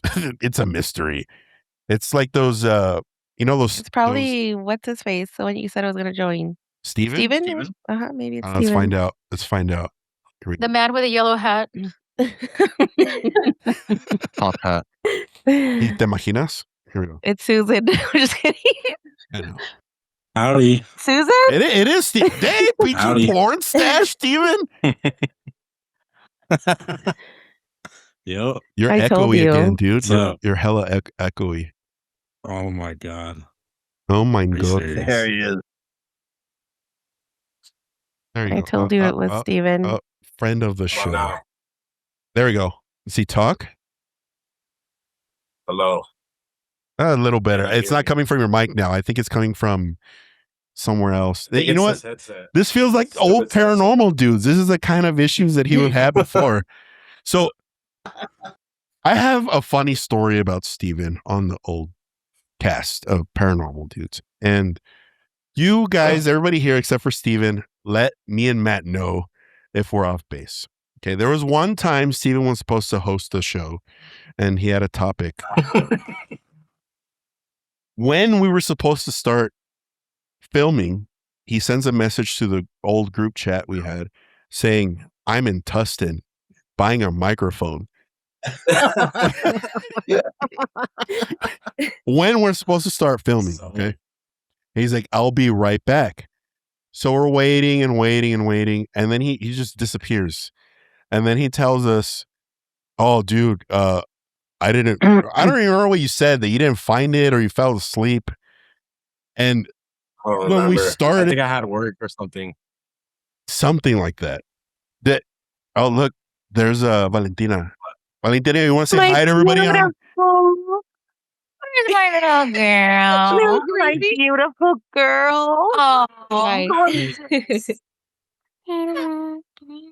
It's a mystery. It's like those you know those, It's probably what's his face, the one you said I was gonna join. Steven? Steven? Maybe it's Let's Steven. find out. Let's find out. Here we The man with a yellow hat. Top hat. ¿Y te imaginas? Here we go. It's Susan. I'm just kidding. I know. Howdy. Susan? It is Steve. Dang, PG Howdy. porn stash, Steven. Yep. You're I told echoey you. again, dude. What's up? You're hella echoey. Oh my god. Oh my Pretty god. serious. There he is. There you I go. told you it was Steven. Friend of the Come on show. now. There we go. Does he talk? Hello. A little better. Yeah, I It's hear not you. coming from your mic now. I think it's coming from somewhere else. You know what? This headset. This feels like Stupid old headset. Paranormal Dudes. This is the kind of issues that he would have before. So I have a funny story about Steven on the old cast of Paranormal Dudes. And you guys, everybody here except for Steven, let me and Matt know if we're off base. Okay, there was one time Steven was supposed to host the show and he had a topic. When we were supposed to start filming, he sends a message to the old group chat we had saying, I'm in Tustin buying a microphone. When we're supposed to start filming, okay? He's like, I'll be right back. So we're waiting and waiting and waiting, and then he just disappears. And then he tells us, oh, dude, I don't even remember what you said, that you didn't find it or you fell asleep. And when we started, I think I had work or something. Something like that. Oh, look, there's Valentina. Valentina, you want to say hi to everybody? Where's my little girl? My beautiful girl. Oh, Hi.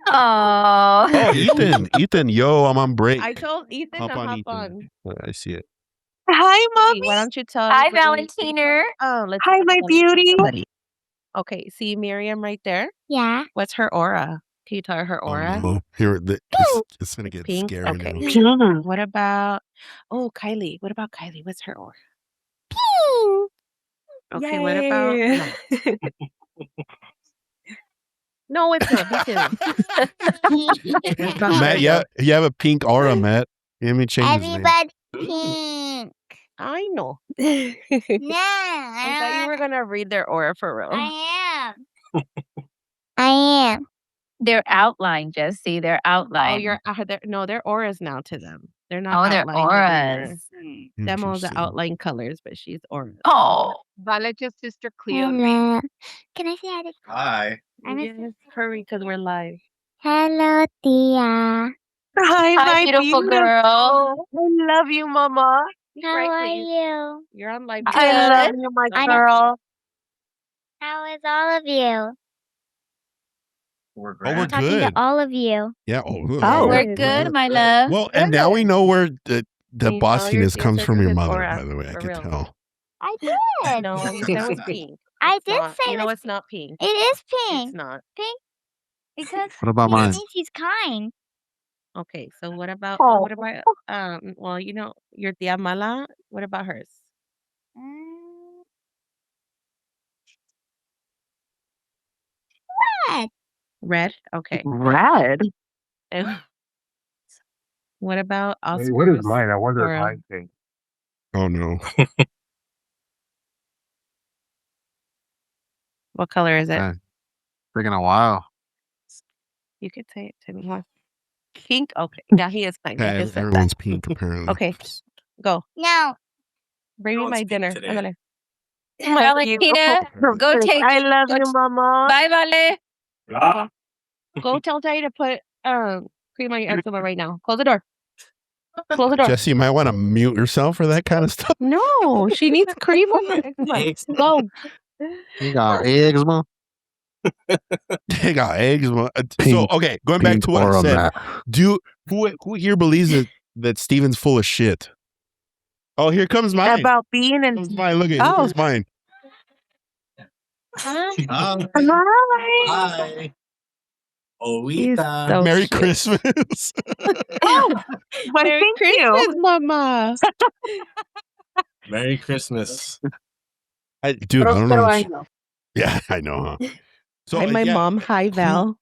Oh. Oh, Ethan, yo, I'm on break. I told Ethan Hop to on, hop Ethan. on. I see it. Hi, Hey, why mommy. don't you tell Hi, everybody? Valentiner. Oh, let's Hi, see my what beauty. somebody. Okay, see Miriam right there? Yeah. What's her aura? Can you tell her her Oh aura? no, it's gonna get Pink? scary Okay. now. What about Kylie? What about Kylie? What's her aura? Okay, what about Yay. Matt? No, it's not. Be serious. What about Matt, Virgo? you have a pink aura, Matt. Let me change his name. Everybody pink. I know. No, I thought you I were gonna read their aura for real. am. I am. Their outline, Jesse. Their Oh, outline. their auras now to them. They're not Oh, their outlined anymore. auras. Demo's the Interesting. outline colors, but she's orange. Oh. Valeja's sister Cleo. Hello. Can I say hi to Hi. Yes, hurry, because we're live. Hello, Tia. Hi, Hi, my beautiful girl. I love you, mama. How Right, are please. you? You're on live. I love Good. you, my I know. girl. How is all of you? We're Oh, we're I'm talking to good. all of you. Yeah. We're Good. good, my love. Well, and now we know where the Can you tell your bossiness comes sister from to your his mother. aura, By the way, I for can real. tell. I did. No, you said it was pink. I It's did not. say You know it was it's not pink. It is It's pink. not. Pink because What about it mine? means he's kind. Okay, so what about Oh. well, your tia Mala, what about hers? Mm. Red. Red? Okay. Red. And what about Wait, what is Oscar's mine? I wonder if aura? mine changed. Oh no. What color is it? Yeah. Taking a while. You could say it to me. Huh? Pink? Okay. Yeah, he is kind. Yeah, He just said that. everyone's pink apparently. Okay. Go. No. Bring me Everyone's my pink dinner. today. Ándale. Valentina, go take. I love go you, t- mama. Bye, Vale. Ah, Go tell Tay to put cream on your eczema right now. Close the door. Close the door. Jesse, you might want to mute yourself for that kind of stuff. No, she needs cream on her eczema. Eggs. Go. You got eczema. They got eggs. So Pink- okay, going back Pink to what I aura, said. Matt. Who here believes that Steven's full of shit? Oh, here comes mine. About being Here in. comes mine. Look at Oh. here's mine. Hi. Hi. Oita. so Merry shit. Christmas. Oh, well, Merry thank Christmas, you. Mama. Merry Christmas. Dude, I don't know. Yeah, I know, huh? So Hi, my yeah, mom. Hi, Val.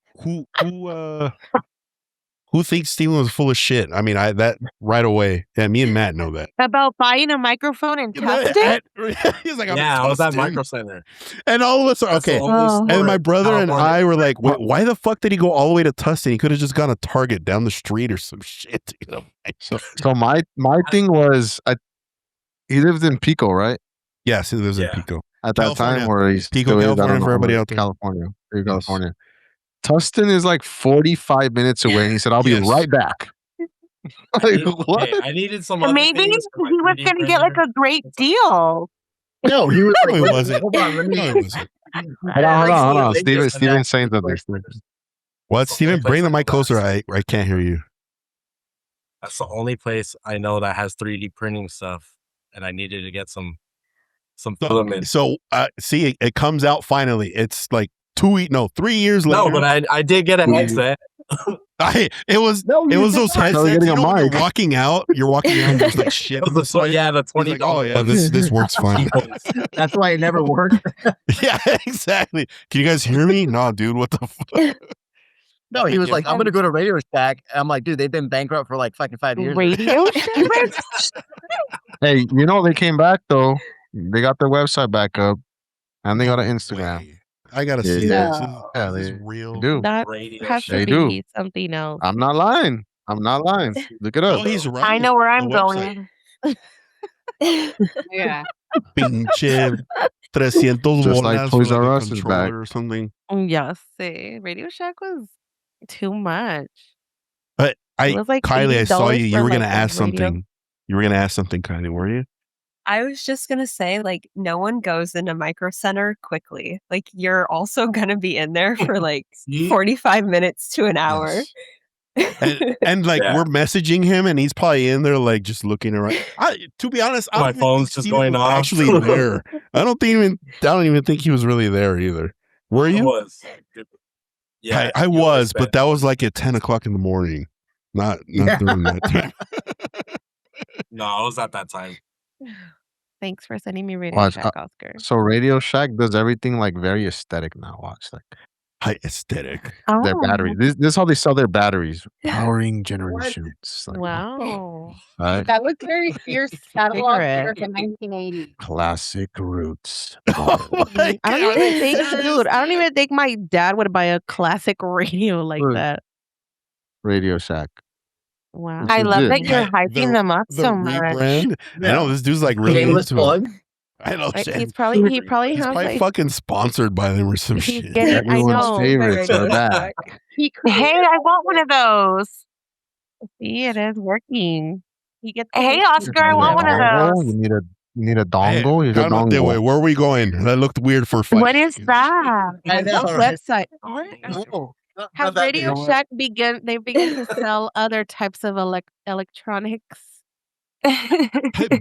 who thinks Steven was full of shit? I mean, that right away. Yeah, me and Matt know that. About buying a microphone and testing? He's like, Yeah, I was at Tustin. Micro Center. And all of us are That's the okay. only Oh. And store my in brother and California. I were like, wait, why the fuck did he go all the way to Tustin? He could have just gone to Target down the street or some shit. You know? So my thing was he lived in Pico, right? Yes, he lives in Yeah. Pico. At that California. time, where he's Pico, still is, I California don't know, for everybody where- out there. California, California. Tustin is like 45 minutes away, and he said, "I'll be Yes. right back." Like, what? I needed some other Maybe he things for my was 3D going to get like printer. a great deal. No, he was No, like, he wait, wasn't. hold on, let me. No, he wasn't. Hold on. Steven's saying something. What, That's the Steven? only Bring place the I mic know closer. that. I can't hear you. That's the only place I know that has 3D printing stuff, and I needed to get some filament. So see, it comes out finally. It's like 3 years later. No, but I did get a headset. It was those headsets. getting You a know, when you're mic. walking out, and there's like shit. It was the He's $20. like, oh yeah, this works fine. That's why it never worked. Yeah, exactly. Can you guys hear me? No, dude. What the fuck? No, he was like, I'm gonna go to Radio Shack. I'm like, dude, they've been bankrupt for like fucking 5 years. Radio Shack? Hey, they came back though. They got their website back up, and they got an Instagram. Wait, I gotta see Yeah. this. Yeah, Is this they real? do. That Radio has Shack. to They be do. something else. I'm not lying. Look it up. Oh, he's right. I know where The I'm website. going. Yeah. Pinche 300 Just like bolas Toys for like R a Us is controller back. or something. Yeah, see, Radio Shack was too much. But It was like Kylie, I saw $80 you. You for, were gonna like, a ask radio. something. You were gonna ask something, Kylie, were you? I was just gonna say, like, no one goes into Micro Center quickly. Like, you're also gonna be in there for like 45 minutes to an hour. Yes. And like Yeah. we're messaging him, and he's probably in there like just looking around. To be honest, I My don't think phone's just Steven going was off. actually there. I don't even think he was really there either. Were I you? was. Yeah, I you was, always but bet. that was like at 10 o'clock in the morning. Not Yeah. during that time. No, I was at that time. Thanks for sending me Radio Watch. Shack, Oscar. So Radio Shack does everything like very aesthetic now. Watch, like High aesthetic. their battery. Oh, This is how they sell their batteries. Powering generations. Like, wow. right? That was very fierce catalog Cigarette. for the 1980s. Classic roots. Oh my I don't God, even think, serious? dude, I don't even think my dad would buy a classic radio like Look. that. Radio Shack. Wow. I love that legit. you're Right, hyping them up the so much. rebrand. I know this dude's like really Shameless into it. plug. I know. Right, Shane. he probably He's has probably like fucking sponsored by them or some he's shit. getting. I Everyone's know. favorites are back. Hey, I want one of those. See, it is working. He gets. the Hey, big Oscar, I You need a want one of dongle? those. You need a dongle? Here's a Cálmate, dongle. güey. Where are we going? That looked weird for 5 What is seconds. that? I know, What right? website? Whoa. Not Have that Radio big. Shack begin? They begin to sell other types of electronics. Hey,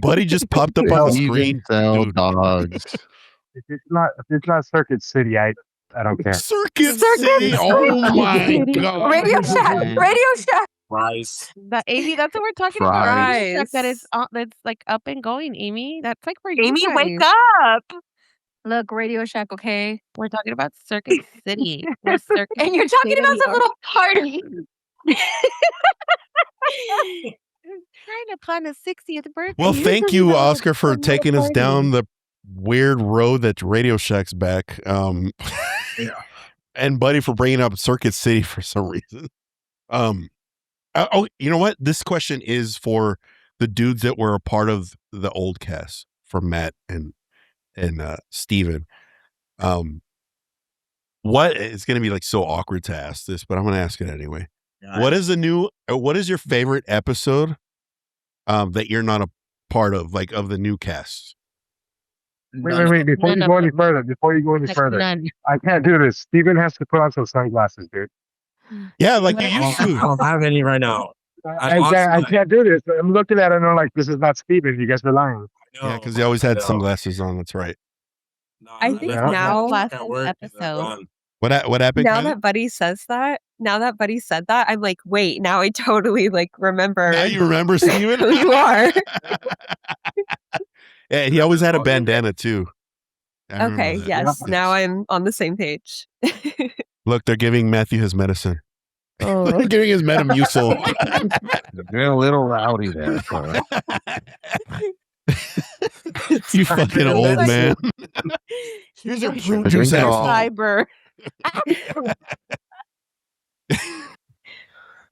Buddy just popped up They on the even screen. sell Dude. dogs. If it's not Circuit City, I don't care. Circuit City. Oh my City. God. Radio Shack. Radio Shack. Rice. That Amy, that's what we're talking about. Fries. Radio Shack that is that's like up and going. Amy, that's like for you Amy, guys. wake up. Look, Radio Shack, okay? We're talking about Circuit City. We're Circuit And you're talking State of about the some art. little party. Trying to plan a 60th birthday. Well, You're thank talking you, about Oscar, for some little taking us party. down the weird road that Radio Shack's back. Yeah. And Buddy for bringing up Circuit City for some reason. You know what? This question is for the dudes that were a part of the old cast, for Matt and Steven. What it's going to be like so awkward to ask this, but I'm going to ask it anyway. What is your favorite episode that you're not a part of, like of the new cast? Wait. Before None you of go any them. further, Like none. I can't do this. Steven has to put on some sunglasses, dude. Yeah, like you I used don't, I to. don't have any right now. I can't do this. I'm looking at it and I'm like, this is not Steven. You guys are lying. Yeah, because he always had sunglasses on. That's right. No, I left think my now- glasses at work, and they're episode. gone. What happened? Now Kylie? that Buddy says that, I'm like, wait, now I totally like remember Now you remember Steven? who you are. Yeah, he always had a bandana too. I remember Okay, that. yes. Now I'm on the same page. Look, they're giving Matthew his medicine. Oh. They're giving his Metamucil. They're a little rowdy there. So. You fucking old like- man. Here's your fruit Drink juice. it all. Fiber.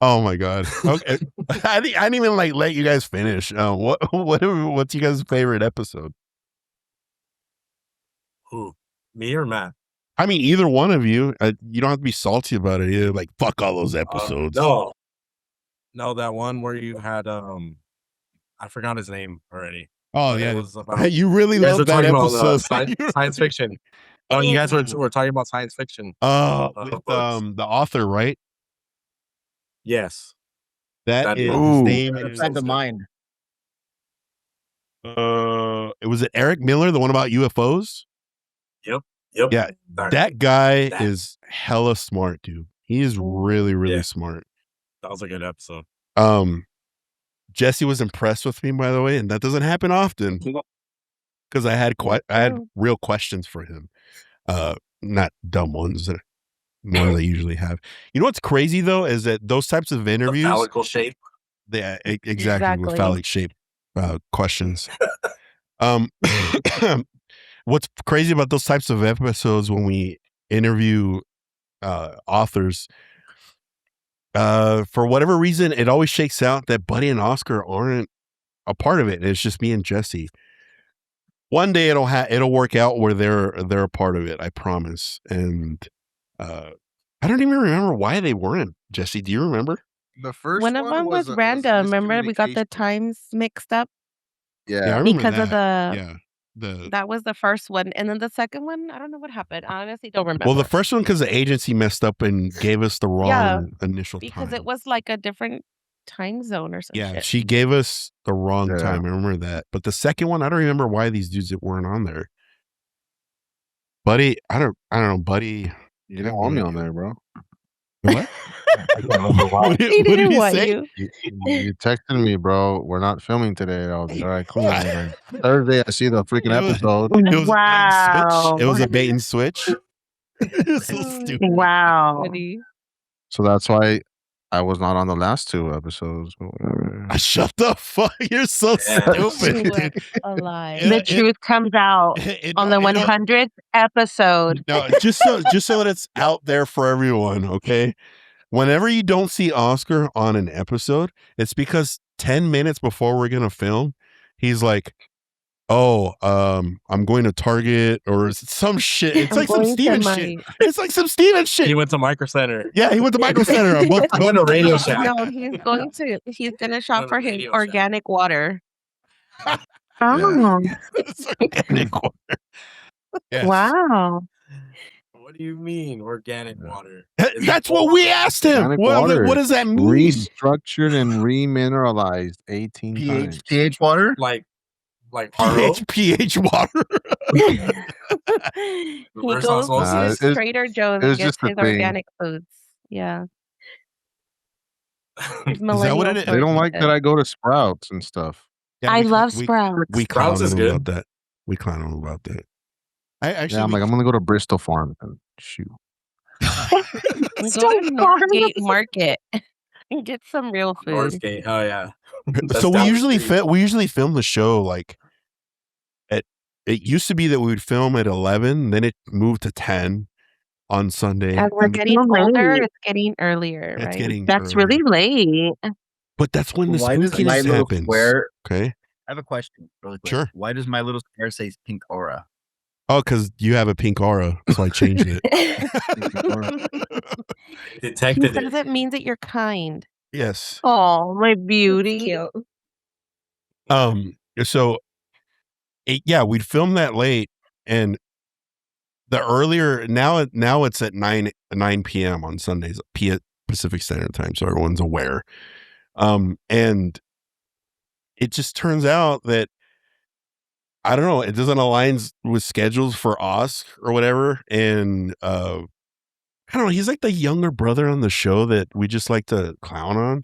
Oh my god. Okay, I didn't even like let you guys finish. What's you guys' favorite episode? Who? Me or Matt? I mean, either one of you. You don't have to be salty about it either. Like, fuck all those episodes. No, that one where you had I forgot his name already. Oh But it yeah, was about, you really you guys were love that talking about episode. science fiction. Oh, you guys were talking about science fiction. With books. the author, right? Yes. That is his Ooh. name. Effect of mind. It was Eric Miller, the one about UFOs. Yep. Yeah, that guy is hella smart, dude. He is really, really Yeah. smart. That was a good episode. Jesse was impressed with me, by the way, and that doesn't happen often because I had real questions for him, not dumb ones that I usually have. You know what's crazy though is that those types of interviews, The phallical shape. yeah, exactly with Exactly. phallic shape questions. What's crazy about those types of episodes when we interview authors, for whatever reason, it always shakes out that Buddy and Oscar aren't a part of it. It's just me and Jesse. One day it'll work out where they're a part of it. I promise. And I don't even remember why they weren't. Jesse, do you remember? The first One of them was a random. Remember, we got the miscommunication. times mixed up. Yeah, I Yeah. remember because of that. the Yeah. that was the first one, and then the second one, I don't know what happened. I honestly don't remember. Well, the first one because the agency messed up and gave us the Yeah, wrong initial because time. it was like a different time zone or some Yeah, shit. she gave us the wrong Yeah. time. I remember that. But the second one, I don't remember why these dudes weren't on there. Buddy, I don't know, Buddy. You didn't want me on there, bro. What? I can't remember why. What did He what did didn't you want say? you. You texted me, bro. We're not filming today. I was like, all right, cool. And then Thursday, I see the freaking It was- episode. It was Wow. a bait and switch. It was a bait and switch. It's so stupid. Wow. Funny. So that's why I was not on the last two episodes. But whatever. Shut the fuck! You're so Yeah. stupid. You were dude. alive. The truth comes out on the 100th episode. No, just so that it's out there for everyone, okay? Whenever you don't see Oscar on an episode, it's because 10 minutes before we're gonna film, he's like, "Oh, I'm going to Target or some shit." It's I'm like some going to Steven my- shit. It's like some Steven He shit. went to Micro Center. Yeah, he went to Micro Center. I'm both I'm going to Radio Shack. No, he's gonna shop to for his Radio Shack. organic water. Oh, It's organic water. Yes. wow. What do you mean organic water? That's what we asked him. Organic What water. does that mean? Restructured and remineralized 18 times. pH water? Like RO? pH water. He Reverse goes osmosis? to It's- Trader Joe's it and was gets just a his thing. organic foods. Yeah. His Is that what it millennial is? They don't like foods. that I go to Sprouts and stuff. Yeah, I we- love we- Sprouts. We clown Sprouts is him good. about that. We clown him about that. I actually, Yeah, I'm like, I'm gonna go to Bristol Farm and shoot. And go to Northgate Market and get some real food. Northgate. Oh yeah. That's so we down the usually street. film the show like at. It used to be that we would film at 11, then it moved to 10 on Sunday. As we're and- getting so older, late. it's getting earlier, It's right? getting That's early. really late. But that's when the Why does my spookiness little happens. square? Okay. I have a question, really quick. Sure. Why does my little square say pink aura? Oh, because you have a pink aura, so I changed it. He Detected says it. it means that you're kind. Yes. Oh, my beauty. Cute. So yeah, we'd film that late, and the earlier now it's at 9 p.m. on Sundays, Pacific Standard Time, so everyone's aware. And it just turns out that I don't know, it doesn't align with schedules for Oscar or whatever, and I don't know, he's like the younger brother on the show that we just like to clown on.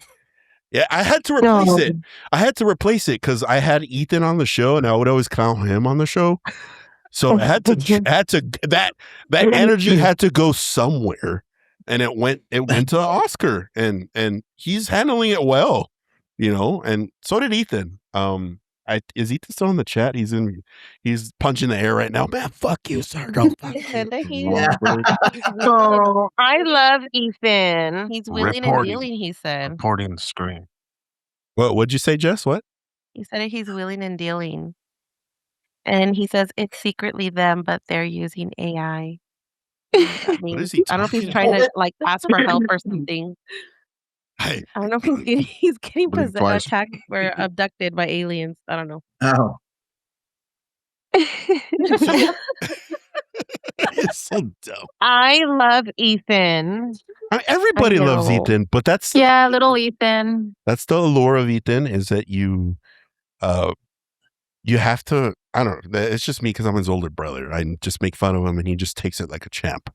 Yeah, I had to replace it. I had to replace it because I had Ethan on the show, and I would always clown him on the show. So I had to that energy had to go somewhere, and it went to Oscar, and he's handling it well, and so did Ethan. Is Ethan still in the chat? He's punching the air right now. Man, fuck you, sir. Don't fuck He you. said that Oh, I love Ethan. he's willing and Reporting. dealing, he said. Reporting the screen. What'd you say, Jess? What? He said he's willing and dealing. And he says it's secretly them, but they're using AI. I What is he don't know if he's talking trying to like ask for help or something. Hey, I don't know if he's getting Blink twice. attacked or abducted by aliens. I don't know. Oh, it's so dumb. I love Ethan. Everybody loves know. Ethan, but that's Yeah, little Ethan. that's the allure of Ethan, is that you have to. I don't know. It's just me because I'm his older brother. I just make fun of him, and he just takes it like a champ.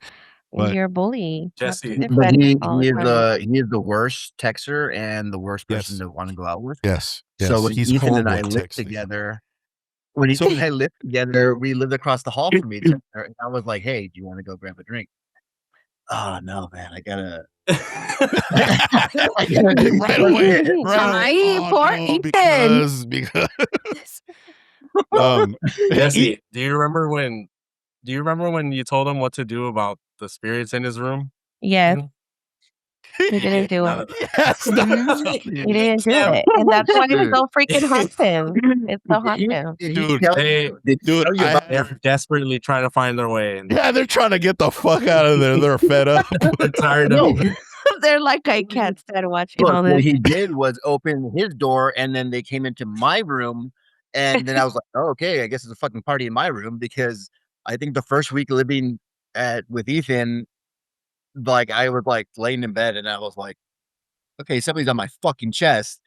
But- You're a bully. You have to Jesse. but defend he, him all he the is time. he is the worst texter and the worst person Yes. to want to go out with. Yes, So when he's Ethan and horrible I at lived texting. together, when So- Ethan and I lived together, we lived across the hall from each other. And I was like, "Hey, do you want to go grab a drink?" Oh no, man, I gotta. right away. Ay, Oh, poor no, Ethan. because Jesse, do you remember when you told him what to do about the spirits in his room? Yes. He didn't do None it. of that. yes, He didn't do it. And that's why it's so freaking haunting. It's so haunting. Did he Dude, tell they- you- did he dude, tell you I- about They're desperately trying to find their way, and yeah, they're trying to get the fuck out of there. They're fed up. they're tired of No. it. They're like, I can't stand watching all Look, what this. he did was open his door, and then they came into my room And then I was like, oh, okay, I guess it's a fucking party in my room, because I think the first week living with Ethan, like I was like laying in bed and I was like, okay, somebody's on my fucking chest.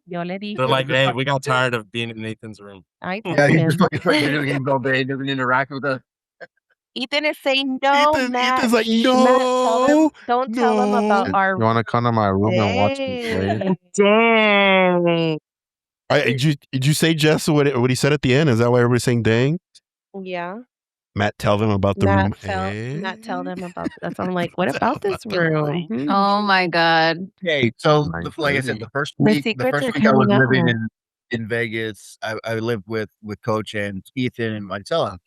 Yo le dije. They're like, hey, we got tired of being in Nathan's room. I Yeah, told he's him. just fucking doing his own day, doesn't interact with us. Ethan is saying no, Matt. Ethan's like, Matt, tell him. Don't tell him about no. our. You want to come to my room and watch me play? Dang. Did you say, Jess, what he said at the end? Is that why everybody's saying dang? Yeah. Matt, tell them about the room. Matt, tell them about that. So I'm like, what about this room? Oh my God. Okay, so Nice. like I said, the first The week, secrets are I was coming out. living in Vegas. I lived with Coach and Ethan and Marcella,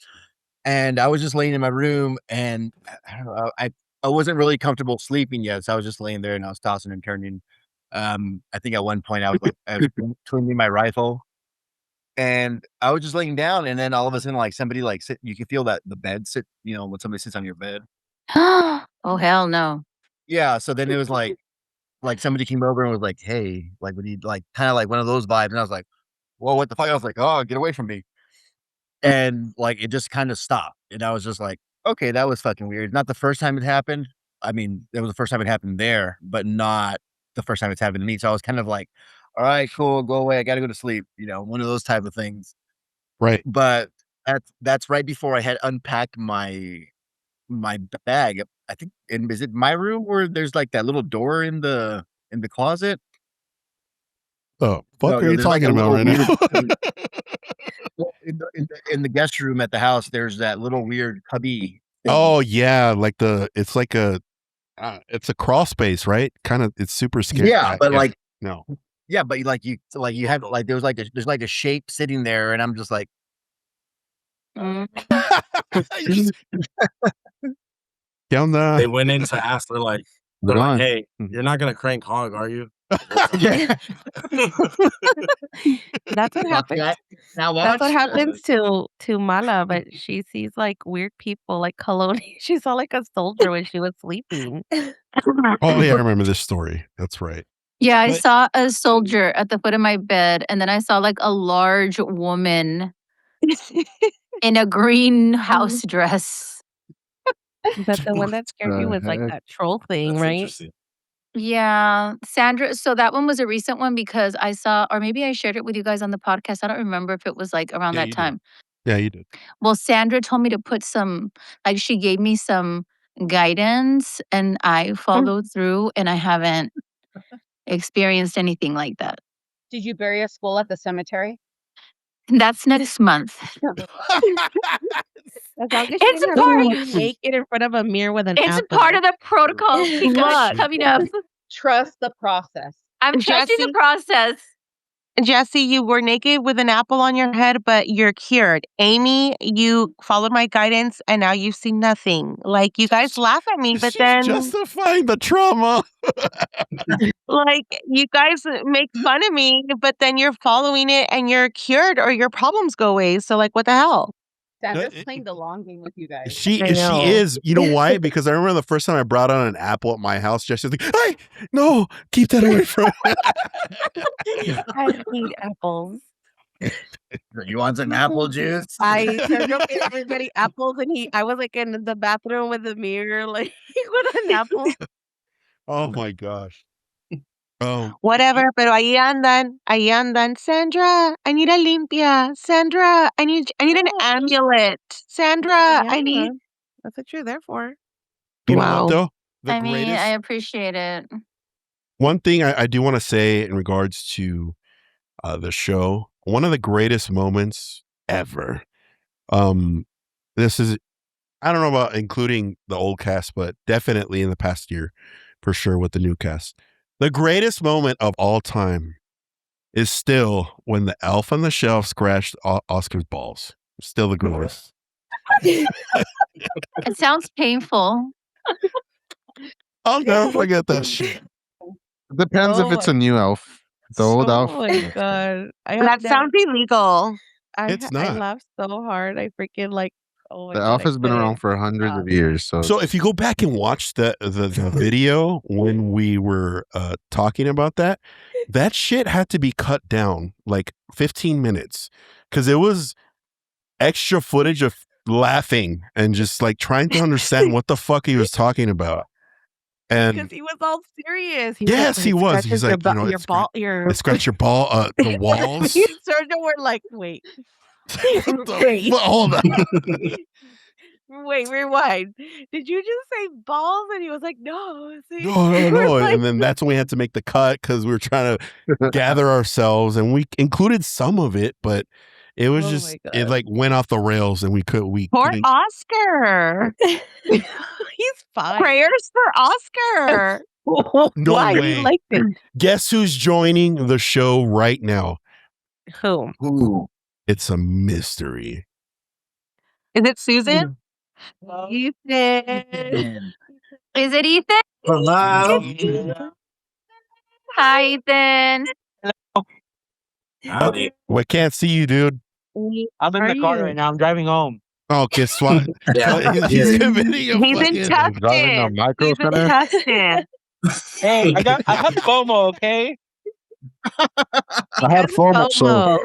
and I was just laying in my room, and I don't know, I wasn't really comfortable sleeping yet, so I was just laying there and I was tossing and turning. I think at one point I was twinging my rifle, and I was just laying down, and then all of a sudden, like somebody like sit. You can feel that the bed sit. You know, when somebody sits on your bed. Oh hell no. Yeah. So then it was like somebody came over and was like, "Hey, like, what do you like?" Kind of like one of those vibes, and I was like, "Whoa, what the fuck?" I was like, "Oh, get away from me!" And like it just kind of stopped, and I was just like, "Okay, that was fucking weird." Not the first time it happened. I mean, it was the first time it happened there, but not the first time it's happened to me. So I was kind of like, "All right, cool, go away. I got to go to sleep." You know, one of those type of things. Right. But that's right before I had unpacked my bag. I think, is it my room where there's like that little door in the closet? Oh, fuck are you there's like talking a about right little now? weird well, in the guest room at the house, there's that little weird cubby thing. Oh yeah, like it's like it's a crawl space, right? Kind of, it's super scary. Yeah, but like no. yeah, but you have like there's like a shape sitting there, and I'm just like, Down They the. went in to ask. They're like, hey, you're not gonna crank hog, are you? Yeah. That's what happens. Now That's what watch. happens to Mala, but she sees like weird people, like colonial. She saw like a soldier when she was sleeping. Oh yeah, I remember this story. That's right. Yeah, I But- saw a soldier at the foot of my bed, and then I saw like a large woman in a green house dress. But the one that scared you was like that troll thing, That's right? interesting. Yeah, Sandra. So that one was a recent one because I saw, or maybe I shared it with you guys on the podcast. I don't remember if it was like around Yeah, that you did. time. Yeah, you did. Well, Sandra told me to put some, like she gave me some guidance and I followed through and I haven't experienced anything like that. Did you bury a skull at the cemetery? That's next month. As long as It's she a doesn't part. have to be naked in front of a mirror with an It's apple. part of the protocol Look. coming up. Trust the process. I'm trusting the Jesse? process. Jesse, you were naked with an apple on your head, but you're cured. Amy, you followed my guidance and now you see nothing. Like, you guys laugh at me, but She's then, justifying the trauma. like, you guys make fun of me, but then you're following it and you're cured or your problems go away. So, like, what the hell? Sandra's playing the long game with you guys. She I know. is. You know why? Because I remember the first time I brought out an apple at my house, Jesse's like, "Hey, no, keep that away from." I hate apples. You want some apple juice? I turned up and everybody apples, and I was like in the bathroom with a mirror, like with an apple. Oh my gosh. Oh, Whatever, pero ahí andan. Sandra, I need a limpia. Sandra, I need an amulet. Sandra, I need. That's what you're there for. you know Wow. what though? The I mean, greatest. I appreciate it. One thing I do want to say in regards to the show, one of the greatest moments ever. This is, I don't know about including the old cast, but definitely in the past year, for sure with the new cast. The greatest moment of all time is still when the elf on the shelf scratched Oscar's balls. Still the greatest. It sounds painful. I'll never forget that shit. Depends if it's a new elf. The old elf. Oh my god! That sounds illegal. It's I not. laughed so hard. I freaking like Oh my The god, I Office has been around couldn't. for hundreds of years. So if you go back and watch the video when we were talking about that shit had to be cut down like 15 minutes because it was extra footage of laughing and just like trying to understand what the fuck he was talking about. Because And he was all serious. He was yes, like, he "When it was. He's scratches like, you know, your ball, your it scratch your ball, the walls. Me and Sergio were like, wait, wait, Hold on. wait, rewind. Did you just say balls? And he was like, no, see? No. We're like, And then that's when we had to make the cut because we were trying to gather ourselves, and we included some of it, but it was oh just my it god, like went off the rails, and we Poor couldn't. Oscar. he's fine. Prayers for Oscar. No Why way. he liked it? Guess who's joining the show right now? Who? Ooh. It's a mystery. Is it Susan? Ethan. Is it Ethan? Hello. Hi, Ethan. Howdy. Well, I can't see you, dude. I'm in the car right now. I'm driving home. Oh, guess what? He's committing a He's in fucking. Driving a Tustin. micro He's in center. Tustin. Hey, I have FOMO, okay? I had FOMO, so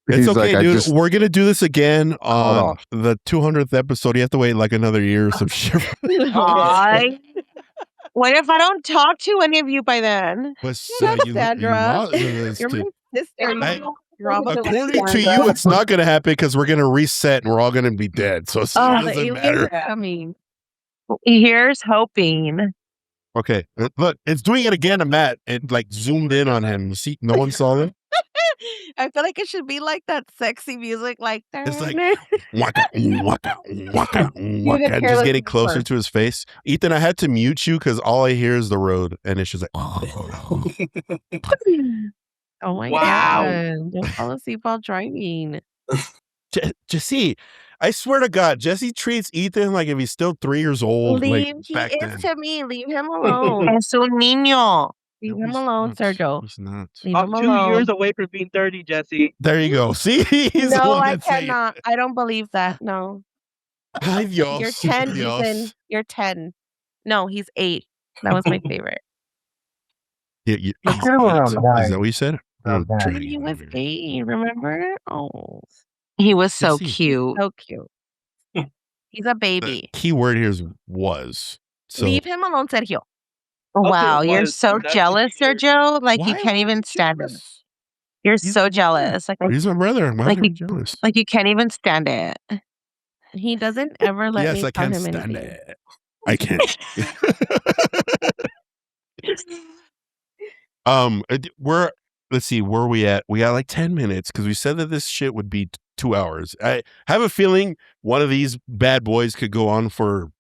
It's he's okay, like, dude. We're gonna do this again on off. the 200th episode. You have to wait like another year or some shit. Aw. What if I don't talk to any of you by then? Pues, Shut up, Sandra. You're my sister. According to you, it's not gonna happen because we're gonna reset and we're all gonna be dead. So it The doesn't aliens matter. are coming. Here's hoping. Okay, look, it's doing it again to Matt. It like zoomed in on him. See, no one saw it. I feel like it should be like that sexy music, like It's like waka, waka, waka, waka, just getting closer to his face. Ethan, I had to mute you because all I hear is the road, and it's just like. oh my Wow. god! Don't fall asleep while driving. Jesse, I swear to God, Jesse treats Ethan like if he's still 3 years old. Leave. Like He back is then. to me. Leave him alone. Es un niño. Leave No, him he's alone, not. Sergio. He's not. Leave I'm him 2 alone. years away from being 30, Jesse. There you go. See, he's the No, one I that's saying it. cannot. I don't believe that. No, Ay, Dios. you're 10, Dios. Ethan. You're 10. No, he's 8. That was my favorite. He's Let's get him around Is that 9. what you said? Around I'm 9. turning He it was over. 8. Remember? Oh, He was so Jesse. cute. so cute. He's a The baby. key word here is was. So Leave him alone, Sergio. Wow, it you're was. so That's jealous, weird. Sergio. Like why you can't am I even stand it. jealous? You're He's so my brother. jealous. He's my brother. Why like am I you- jealous? Like you can't even stand it. He doesn't ever let Yes, me I tell can him stand anything. it. I can't. Let's see, where are we at? We got like 10 minutes because we said that this shit would be 2 hours. I have a feeling one of these bad boys could go on for,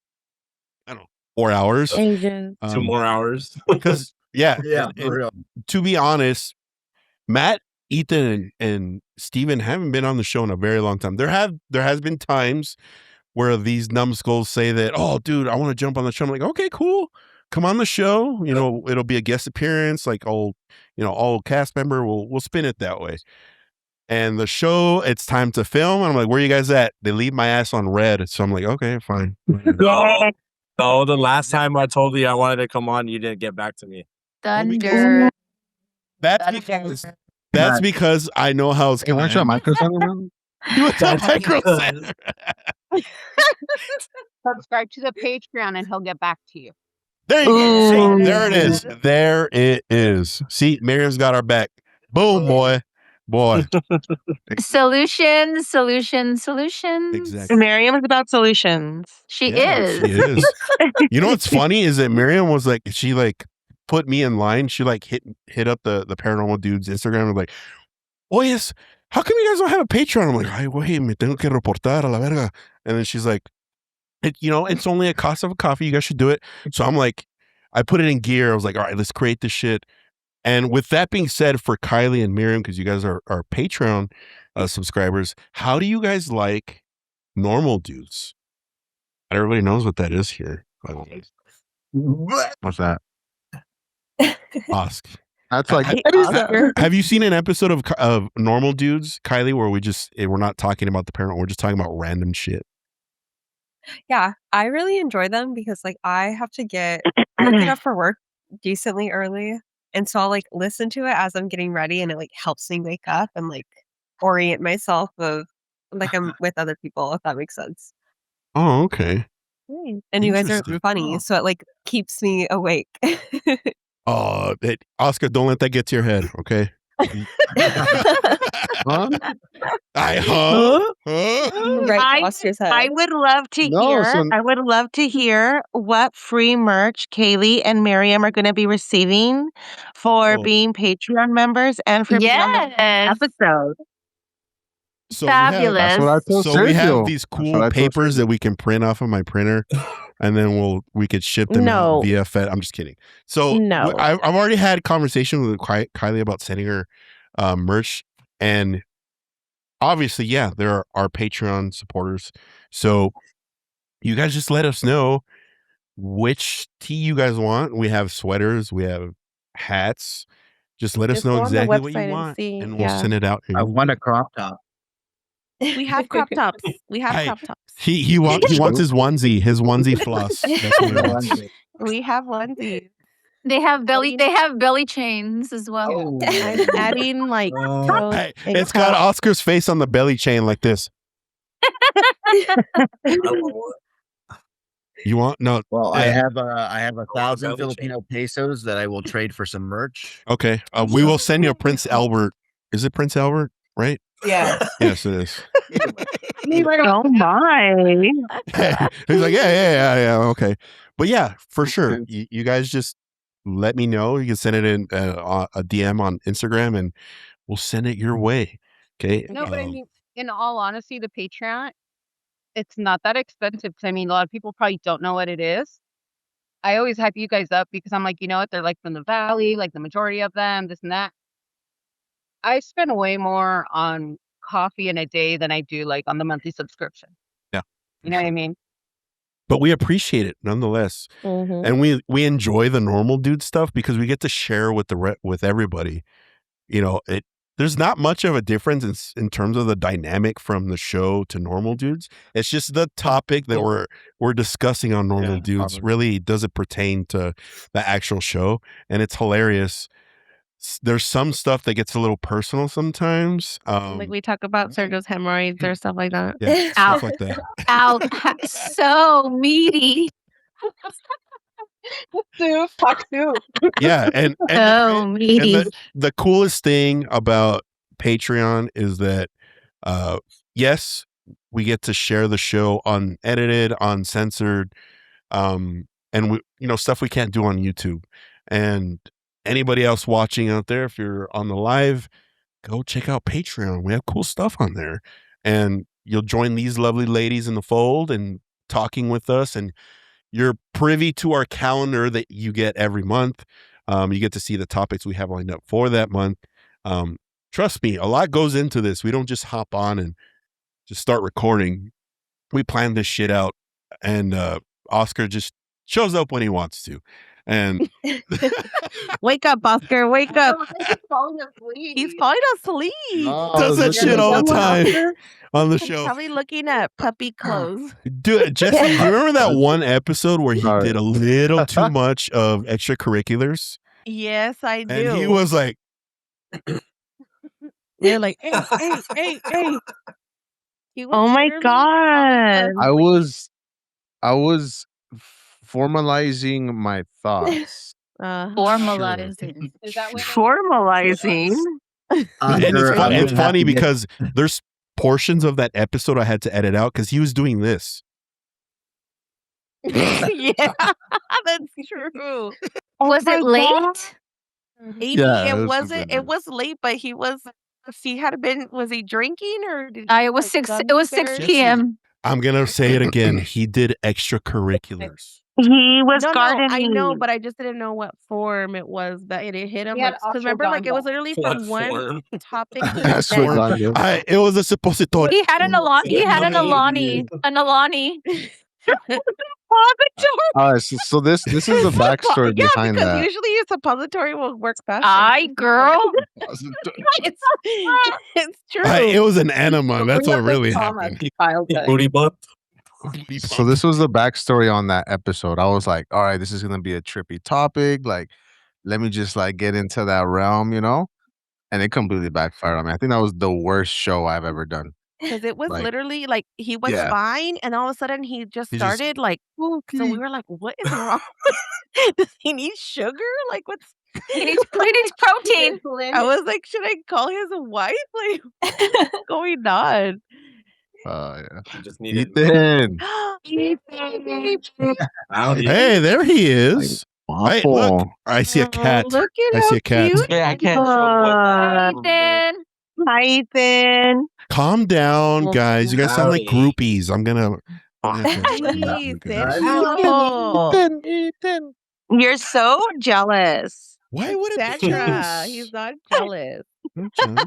I don't know, 4 hours. Asians. 2 more hours. Because, yeah, Yeah, and- for and real. to be honest, Matt, Ethan, and Steven haven't been on the show in a very long time. There has been times where these numbskulls say that, oh, dude, I want to jump on the show. I'm like, okay, cool. Come on the show. You know, it'll be a guest appearance, like all cast member. We'll spin it that way. And the show, it's time to film. And I'm like, where you guys at? They leave my ass on red. So I'm like, okay, fine. No, the last time I told you I wanted to come on, you didn't get back to me. Thunder. That's because I know how it's Hey, weren't you a micro center, man? You went to micro center. Subscribe to the Patreon and he'll get back to you. There you go. See, Ooh. there it is. There it is. See, Miriam's got our back. Boom, boy. Solutions. Exactly. Miriam is about solutions. She Yeah, is. She is. You know what's funny is that Miriam was like, she like put me in line. She like hit up the Paranormal Dudes Instagram and like, oh yes, how come you guys don't have a Patreon? I'm like, ay, güey, me tengo que reportar a la verga. And then she's like, it's only a cost of a coffee. You guys should do it. So I'm like, I put it in gear. I was like, all right, let's create this shit. And with that being said, for Kylie and Miriam, because you guys are Patreon subscribers, how do you guys like Normal Dudes? Not everybody knows what that is here. By the way. What's that? Ask. That's like Have you seen an episode of Normal Dudes, Kylie, where we're not talking about the parent, we're just talking about random shit? Yeah, I really enjoy them because, like, I get up for work decently early, and so I'll, like, listen to it as I'm getting ready, and it, like, helps me wake up and, like, orient myself of like, I'm with other people, if that makes sense. Oh, okay. And you guys are Interesting. funny, so it, like, keeps me awake. Oh, Oscar, don't let that get to your head, okay? Huh? Huh? Right to I Oscar's I head. would love to No, hear. so I would love to hear what free merch Kaylee and Miriam are going to be receiving for Oh, being Patreon members and for being on the Yes. episode. so that's what I Fabulous. told we have Sergio. these That's what cool I told papers that Sergio. we can print off of my printer, and then we could ship them out No, via Fed. I'm just kidding. So no. I've already had conversation with Kylie about sending her merch, and obviously, yeah, there are our Patreon supporters. So you guys just let us know which tee you guys want. We have sweaters, we have hats. Just let us Just know go on the exactly what you website and want, see. and we'll Yeah. send it out. I want a crop top. We have crop tops. We have Hey, crop tops. he wants his onesie floss. That's what he wants. We have onesies. They have Adding- belly chains as well. Oh, I'm adding like those Hey, egg it's got cups. Oscar's face on the belly chain like this. You want no? well, I have 1,000 belly Filipino pesos that I will trade for some merch. Okay, we will send you a Prince Albert. Is it Prince Albert? Right? Yes. Yes, it is. Oh my. He's like, yeah. Okay, but yeah, for sure. You guys just let me know. You can send it in a DM on Instagram, and we'll send it your way. Okay. No, but I mean, in all honesty, the Patreon, it's not that expensive. 'Cause I mean, a lot of people probably don't know what it is. I always hype you guys up because I'm like, you know what? They're like from the valley, like the majority of them, this and that. I spend way more on coffee in a day than I do like on the monthly subscription. Yeah, You know what I mean? but we appreciate it nonetheless, Mhm. and we enjoy the normal dude stuff because we get to share with with everybody. You know, there's not much of a difference in terms of the dynamic from the show to normal dudes. It's just the topic that we're discussing on normal dudes really doesn't pertain to the actual show, and it's hilarious. There's some stuff that gets a little personal sometimes. Like we talk about Sergio's hemorrhoids or stuff like that. Yeah, Ow. stuff like that. Ow. So meaty. Talk too. Yeah, and So meaty. the coolest thing about Patreon is that yes, we get to share the show unedited, uncensored, and we stuff we can't do on YouTube. And anybody else watching out there, if you're on the live, go check out Patreon. We have cool stuff on there, and you'll join these lovely ladies in the fold and talking with us, and you're privy to our calendar that you get every month. You get to see the topics we have lined up for that month. Trust me, a lot goes into this. We don't just hop on and just start recording. We plan this shit out, and Oscar just shows up when he wants to. And Wake up, Oscar. Wake up. He's falling asleep. He's falling asleep. does that shit all the time on the He's show. probably looking at puppy clothes. Dude, Jesse, do you remember that one episode where he did a little too much of extracurriculars? Yes, I do. And he was like, they're like, hey. He was Oh my literally god. I was formalizing my thoughts. Formalizing. Is that when Formalizing. and it's funny because there's portions of that episode I had to edit out because he was doing this. Yeah, that's true. Was it late? Maybe Yeah, it this wasn't. was It was late, but he was. He had been. Was he drinking or? Did It was 6 gummy p.m. I'm gonna say it again. He did extracurriculars. He was No, gardening. I know, but I just didn't know what form it was that it hit him. He had Because remember, like it was literally What from one form? topic to the That's next. what I do. It was a suppository. He had an Alani. An Alani. So this is the backstory Yeah, behind because that. usually a suppository will work faster. Aye, girl. It's true. It was an enema. That's what really happened. Booty butt. So this was the backstory on that episode. I was like, all right, this is gonna be a trippy topic. Like, let me just like get into that realm, you know? And it completely backfired on me. I think that was the worst show I've ever done. Because it was Like, literally like he was yeah. fine, and all of a sudden he just He just- started like. So we were like, "What is wrong? Does he need sugar? Like, what's?" He needs protein. I was like, "Should I call his wife? Like, what's going on?" Yeah. You just needed Ethan. Hey, there he is. Hey, look, Waffle. I see a cat. Look at I see how a cat. cute. Yeah, I can't show what. Ethan. Hi, Ethan. Calm down, guys. You guys sound like Howdy. groupies. I'm gonna. Please, Ethan, Ethan. You're so jealous. Why would it be Sandra, jealous? he's not jealous. I'm jealous.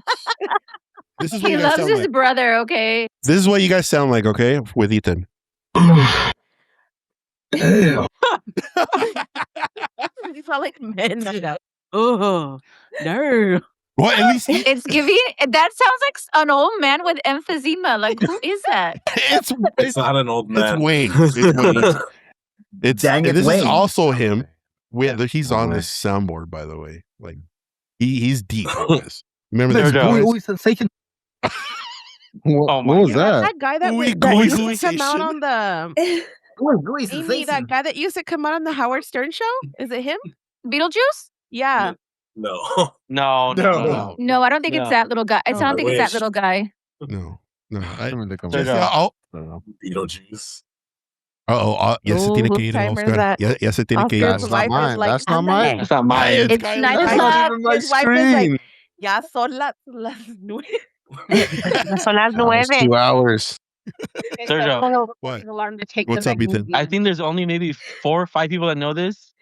This is what He you guys loves sound his like. brother, okay? This is what you guys sound like, okay? With Ethan. You sound like men. Oh, no. Well, at least It's giving that sounds like an old man with emphysema. Like, who is that? It's not an old man. It's Wayne. It's Wayne. Dang it, this Wayne. is also him. He's No on way. this soundboard, by the way. Like he's deep on this. Remember There this? you go. Gooey sensation. What, Oh my what was God. that? That guy that, Ooey that gooey used to come out sensation. on the Gooey Amy, sensation. that guy that used to come out on the Howard Stern show. Is it him? Beetlejuice? Yeah. No. No, No. No, I don't think it's No. that little guy. I No. don't I think it's that wish. little guy. No. I don't think I'm There you Jesse, go. oh, Beetlejuice. ya se tiene Ooh, que ir, timer Oscar. that Ya se tiene que ir. Oscar's That's wife not is mine. like, That's not "Ándale." mine. That's not mine. It's It's Kyle's nice That's wife. not up. even my His wife is like, screen. ya son las 9. Son las That was 9. 2 hours. Sergio. What? Alarm to take What's the up, Ethan? magnesium. I think there's only maybe 4 or 5 people that know this.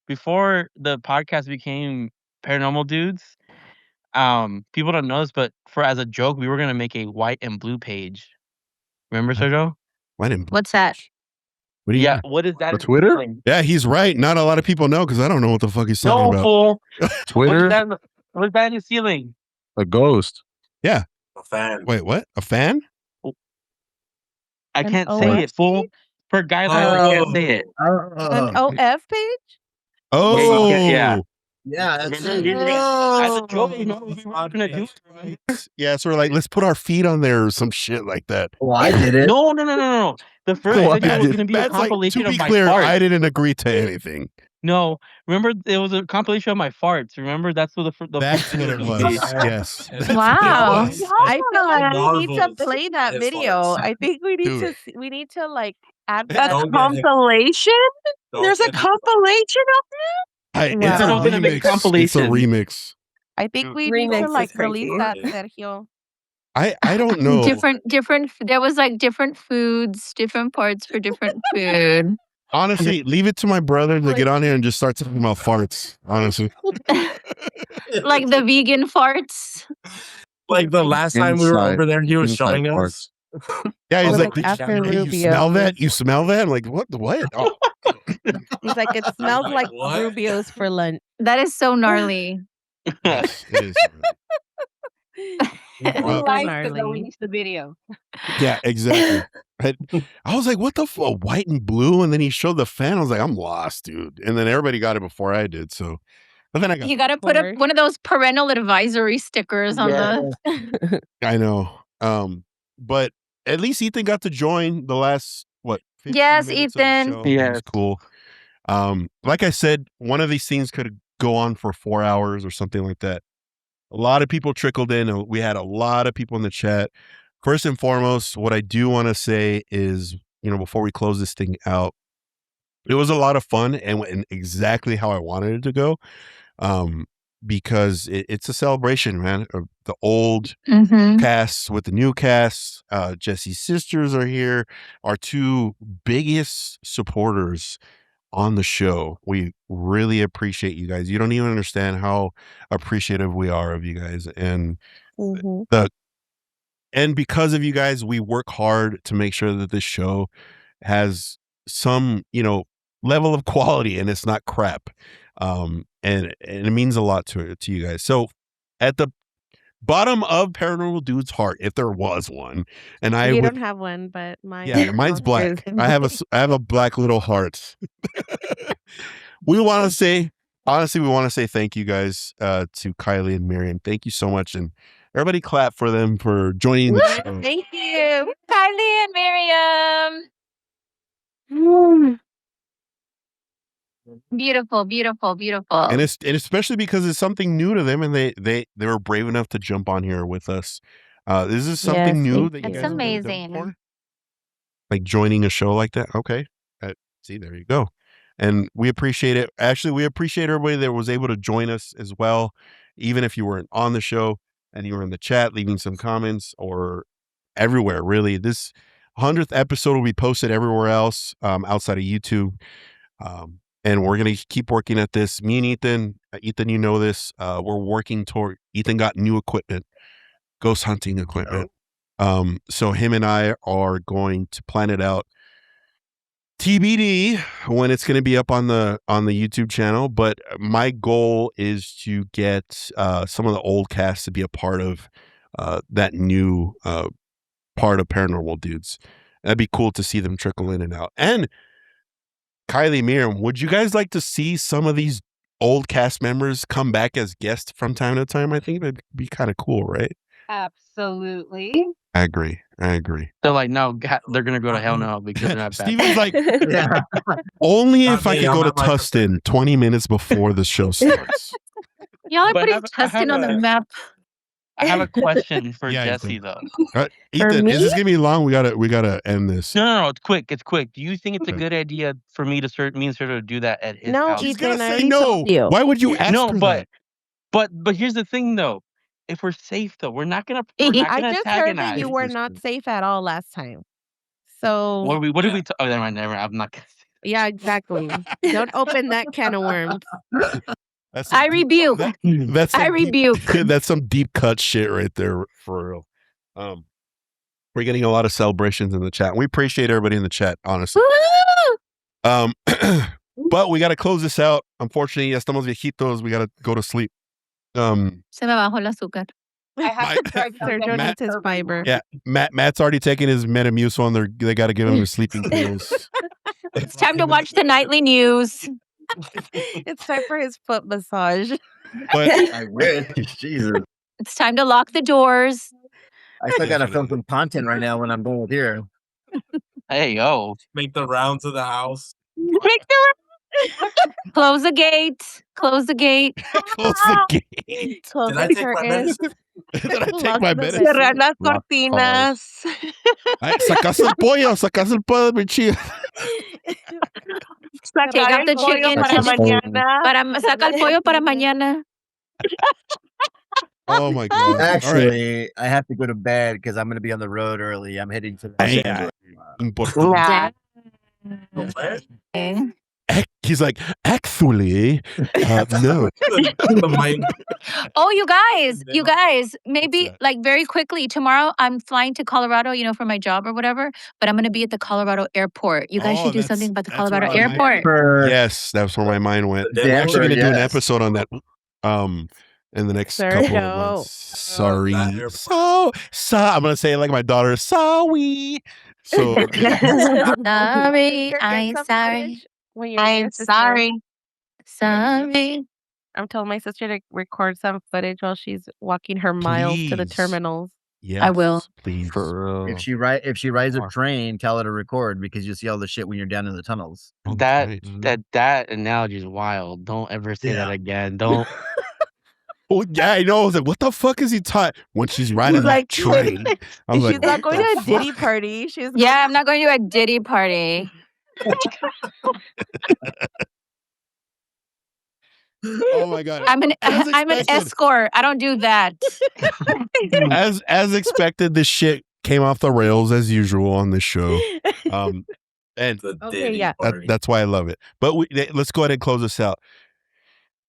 Before the podcast became Paranormal Dudes, people don't know this, but as a joke, we were gonna make a white and blue page. Remember, Sergio? Why didn't? What's that? What do you? Yeah. What is that? The Twitter? Yeah, he's right. Not a lot of people know because I don't know what the fuck he's talking No, about. fool. Twitter? What's that in the ceiling? A ghost. Yeah. A fan. Wait, what? A fan? I An can't say OF it, fool. For guys, I can't say it. An OF page? Oh, Yeah. Yeah, that's Remember, it. we were gonna- as a joke, you know, we were gonna do it. yeah. So we're like, let's put our feet on there or some shit like that. Well, I did it. No. The first Well, video was I gonna be a That's like, compilation to be of my clear, farts. I didn't agree to anything. No, remember it was a compilation of my farts. Remember that's what the That's first what video it was was. gonna be. Yes. That's what it Wow. was. I feel like we need to Marveled play that his video. farts. I think we need Dude. we need to like add A that. Don't get him. Compilation? Don't There's a get him. compilation of It's Wow. a It's gonna be a remix. It's a compilation. remix. I think we need Remix to is like crazy. release that, Sergio. I don't know. Different. There was like different foods, different parts for different food. Honestly, leave it to my brother to get on here and just start talking about farts. Honestly. Like the vegan farts. Like the last time we were Inside- over there, he was inside showing parts. us. Yeah, he's Or, like, like, after "Hey, you Rubio. smell that? You smell that? I'm like, what? What? Oh. He's like, it smells like What? Rubio's for lunch. That is so gnarly. Yes, it is. Super Life to gnarly. go release the video. Yeah, exactly. I was like, what the white and blue? And then he showed the fan. I was like, I'm lost, dude. And then everybody got it before I did. So, but then I got, You got to put up Course. one of those parental advisory stickers on the. I know. But at least Ethan got to join the last, 15 Yes, minutes of the Ethan. show. It was Yes. cool. Like I said, one of these things could go on for 4 hours or something like that. A lot of people trickled in, and we had a lot of people in the chat. First and foremost, what I do want to say is, before we close this thing out, it was a lot of fun and went exactly how I wanted it to go. Because it's a celebration, man, of the old Mhm. casts with the new casts. Jesse's sisters are here, our 2 biggest supporters on the show. We really appreciate you guys. You don't even understand how appreciative we are of you guys. And and because of you guys, we work hard to make sure that this show has some, level of quality and it's not crap. And it means a lot to you guys. So at the bottom of Paranormal Dude's heart, if there was one. And I You would, don't have one, but mine. yeah, mine's black. I have a black little heart. We want to say, honestly, we want to say thank you guys to Kylie and Miriam. Thank you so much, and everybody clap for them for joining the show. Thank you, Kylie and Miriam. Beautiful, beautiful, beautiful. And especially because it's something new to them, and they were brave enough to jump on here with us. This is something new that you It's guys have never done amazing. before? Like joining a show like that. Okay, see, there you go. And we appreciate it. Actually, we appreciate everybody that was able to join us as well, even if you weren't on the show and you were in the chat leaving some comments or everywhere. Really, this 100th episode will be posted everywhere else outside of YouTube. And we're going to keep working at this. Me and Ethan, you know this, we're working toward, Ethan got new equipment, ghost hunting equipment. So him and I are going to plan it out. TBD when it's going to be up on the YouTube channel. But my goal is to get some of the old cast to be a part of that new part of Paranormal Dudes. That'd be cool to see them trickle in and out. And Kylie, Miriam, would you guys like to see some of these old cast members come back as guests from time to time? I think that'd be kind of cool, right? Absolutely. I agree. They're like, no, they're gonna go to hell now because they're not back. Steven's like, only if I could go to Tustin 20 minutes before the show starts. Y'all are But putting I Tustin on the map. I have a question for Yeah, Jesse Ethan. though. Ethan, is this gonna be long? We gotta end this. No, it's quick. It's quick. Do you think it's a good idea for me and Serta to do that at his No, house? She's Ethan, gonna I say already no. told you. Why would you ask No, her but that? here's the thing though. If we're safe though, we're not gonna I just heard that antagonize. you were not safe at all last time. So What did we? Oh, never mind. I'm not gonna. yeah, exactly. Don't open that can of worms. That's some I deep- rebuke. That's I some deep- rebuke. That's some deep cut shit right there, for real. We're getting a lot of celebrations in the chat. We appreciate everybody in the chat, honestly. Woo! But we got to close this out. Unfortunately, ya estamos viejitos. We got to go to sleep. Se me bajó el azúcar. I have to drive down Sergio there needs his every fiber. month. Yeah, Matt's already taken his Metamucil, and they got to give him his sleeping pills. It's time to watch the nightly news. It's time for his foot massage. But I wish. Jesus. It's time to lock the doors. I still gotta film some content right now when I'm done with here. Hey yo, Make the rounds of the house. Close the gate. Close the gate. close the gate. Close Did I the take my curtain. medicine? Did I take Lock my the medicine? Cerrar las Lock cortinas. Ay, sacaste el pollo, sacaste el pollo de mi chía. Take out the pollo chicken. para mañana. Saca el pollo para mañana. Oh my god! All right. Actually, I have to go to bed because I'm going to be on the road early. I'm heading to Los Ay, Angeles. Importante. Nah. He's like, actually, no. Oh, you guys, maybe that? like very quickly tomorrow I'm flying to Colorado, for my job or whatever, but I'm going to be at the Colorado airport. You guys Oh, should do that's- something about the that's where Colorado I might- airport. For Yes, that's where my mind went. The We're actually Denver, going to do an yes. episode on that in the next couple of Sergio. months. Sorry. that airport. So I'm going to say it like my daughter, sorry. So Sorry, Get I'm some sorry. footage when you're with I'm your sister. sorry. Sorry. I'm telling my sister to record some footage while she's walking her miles to the Please. terminals. yes, will. Please. if she rides a train, tell her to record because you'll see all the shit when you're down in the tunnels. Oh, that's right. That analogy is wild. Don't ever say that again. Don't. Oh, yeah, I know. I was like, what the fuck is he talking? When she's riding She's that like- train. I was She's like, not what going the to a Diddy fuck? party. She's Yeah, I'm not going to a Diddy party. Oh my god. I'm an As expected. escort. I don't do that. As expected, this shit came off the rails as usual on this show. And The Okay, Diddy yeah. party. that's why I love it. But let's go ahead and close this out.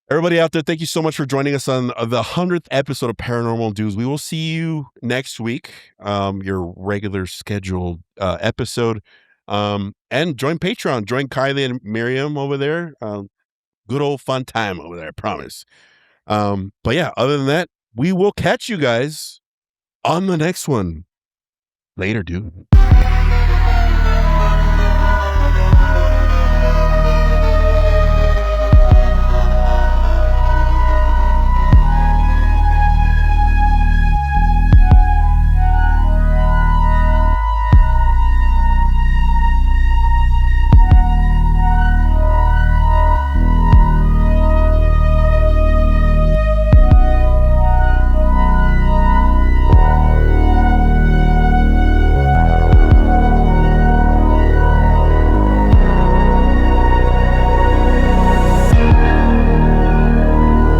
Everybody out there, thank you so much for joining us on the 100th episode of Paranormal Dudes. We will see you next week, your regular scheduled episode. And join Patreon. Join Kylie and Miriam over there. Good old fun time over there, I promise. But yeah, other than that, we will catch you guys on the next one. Later, dude.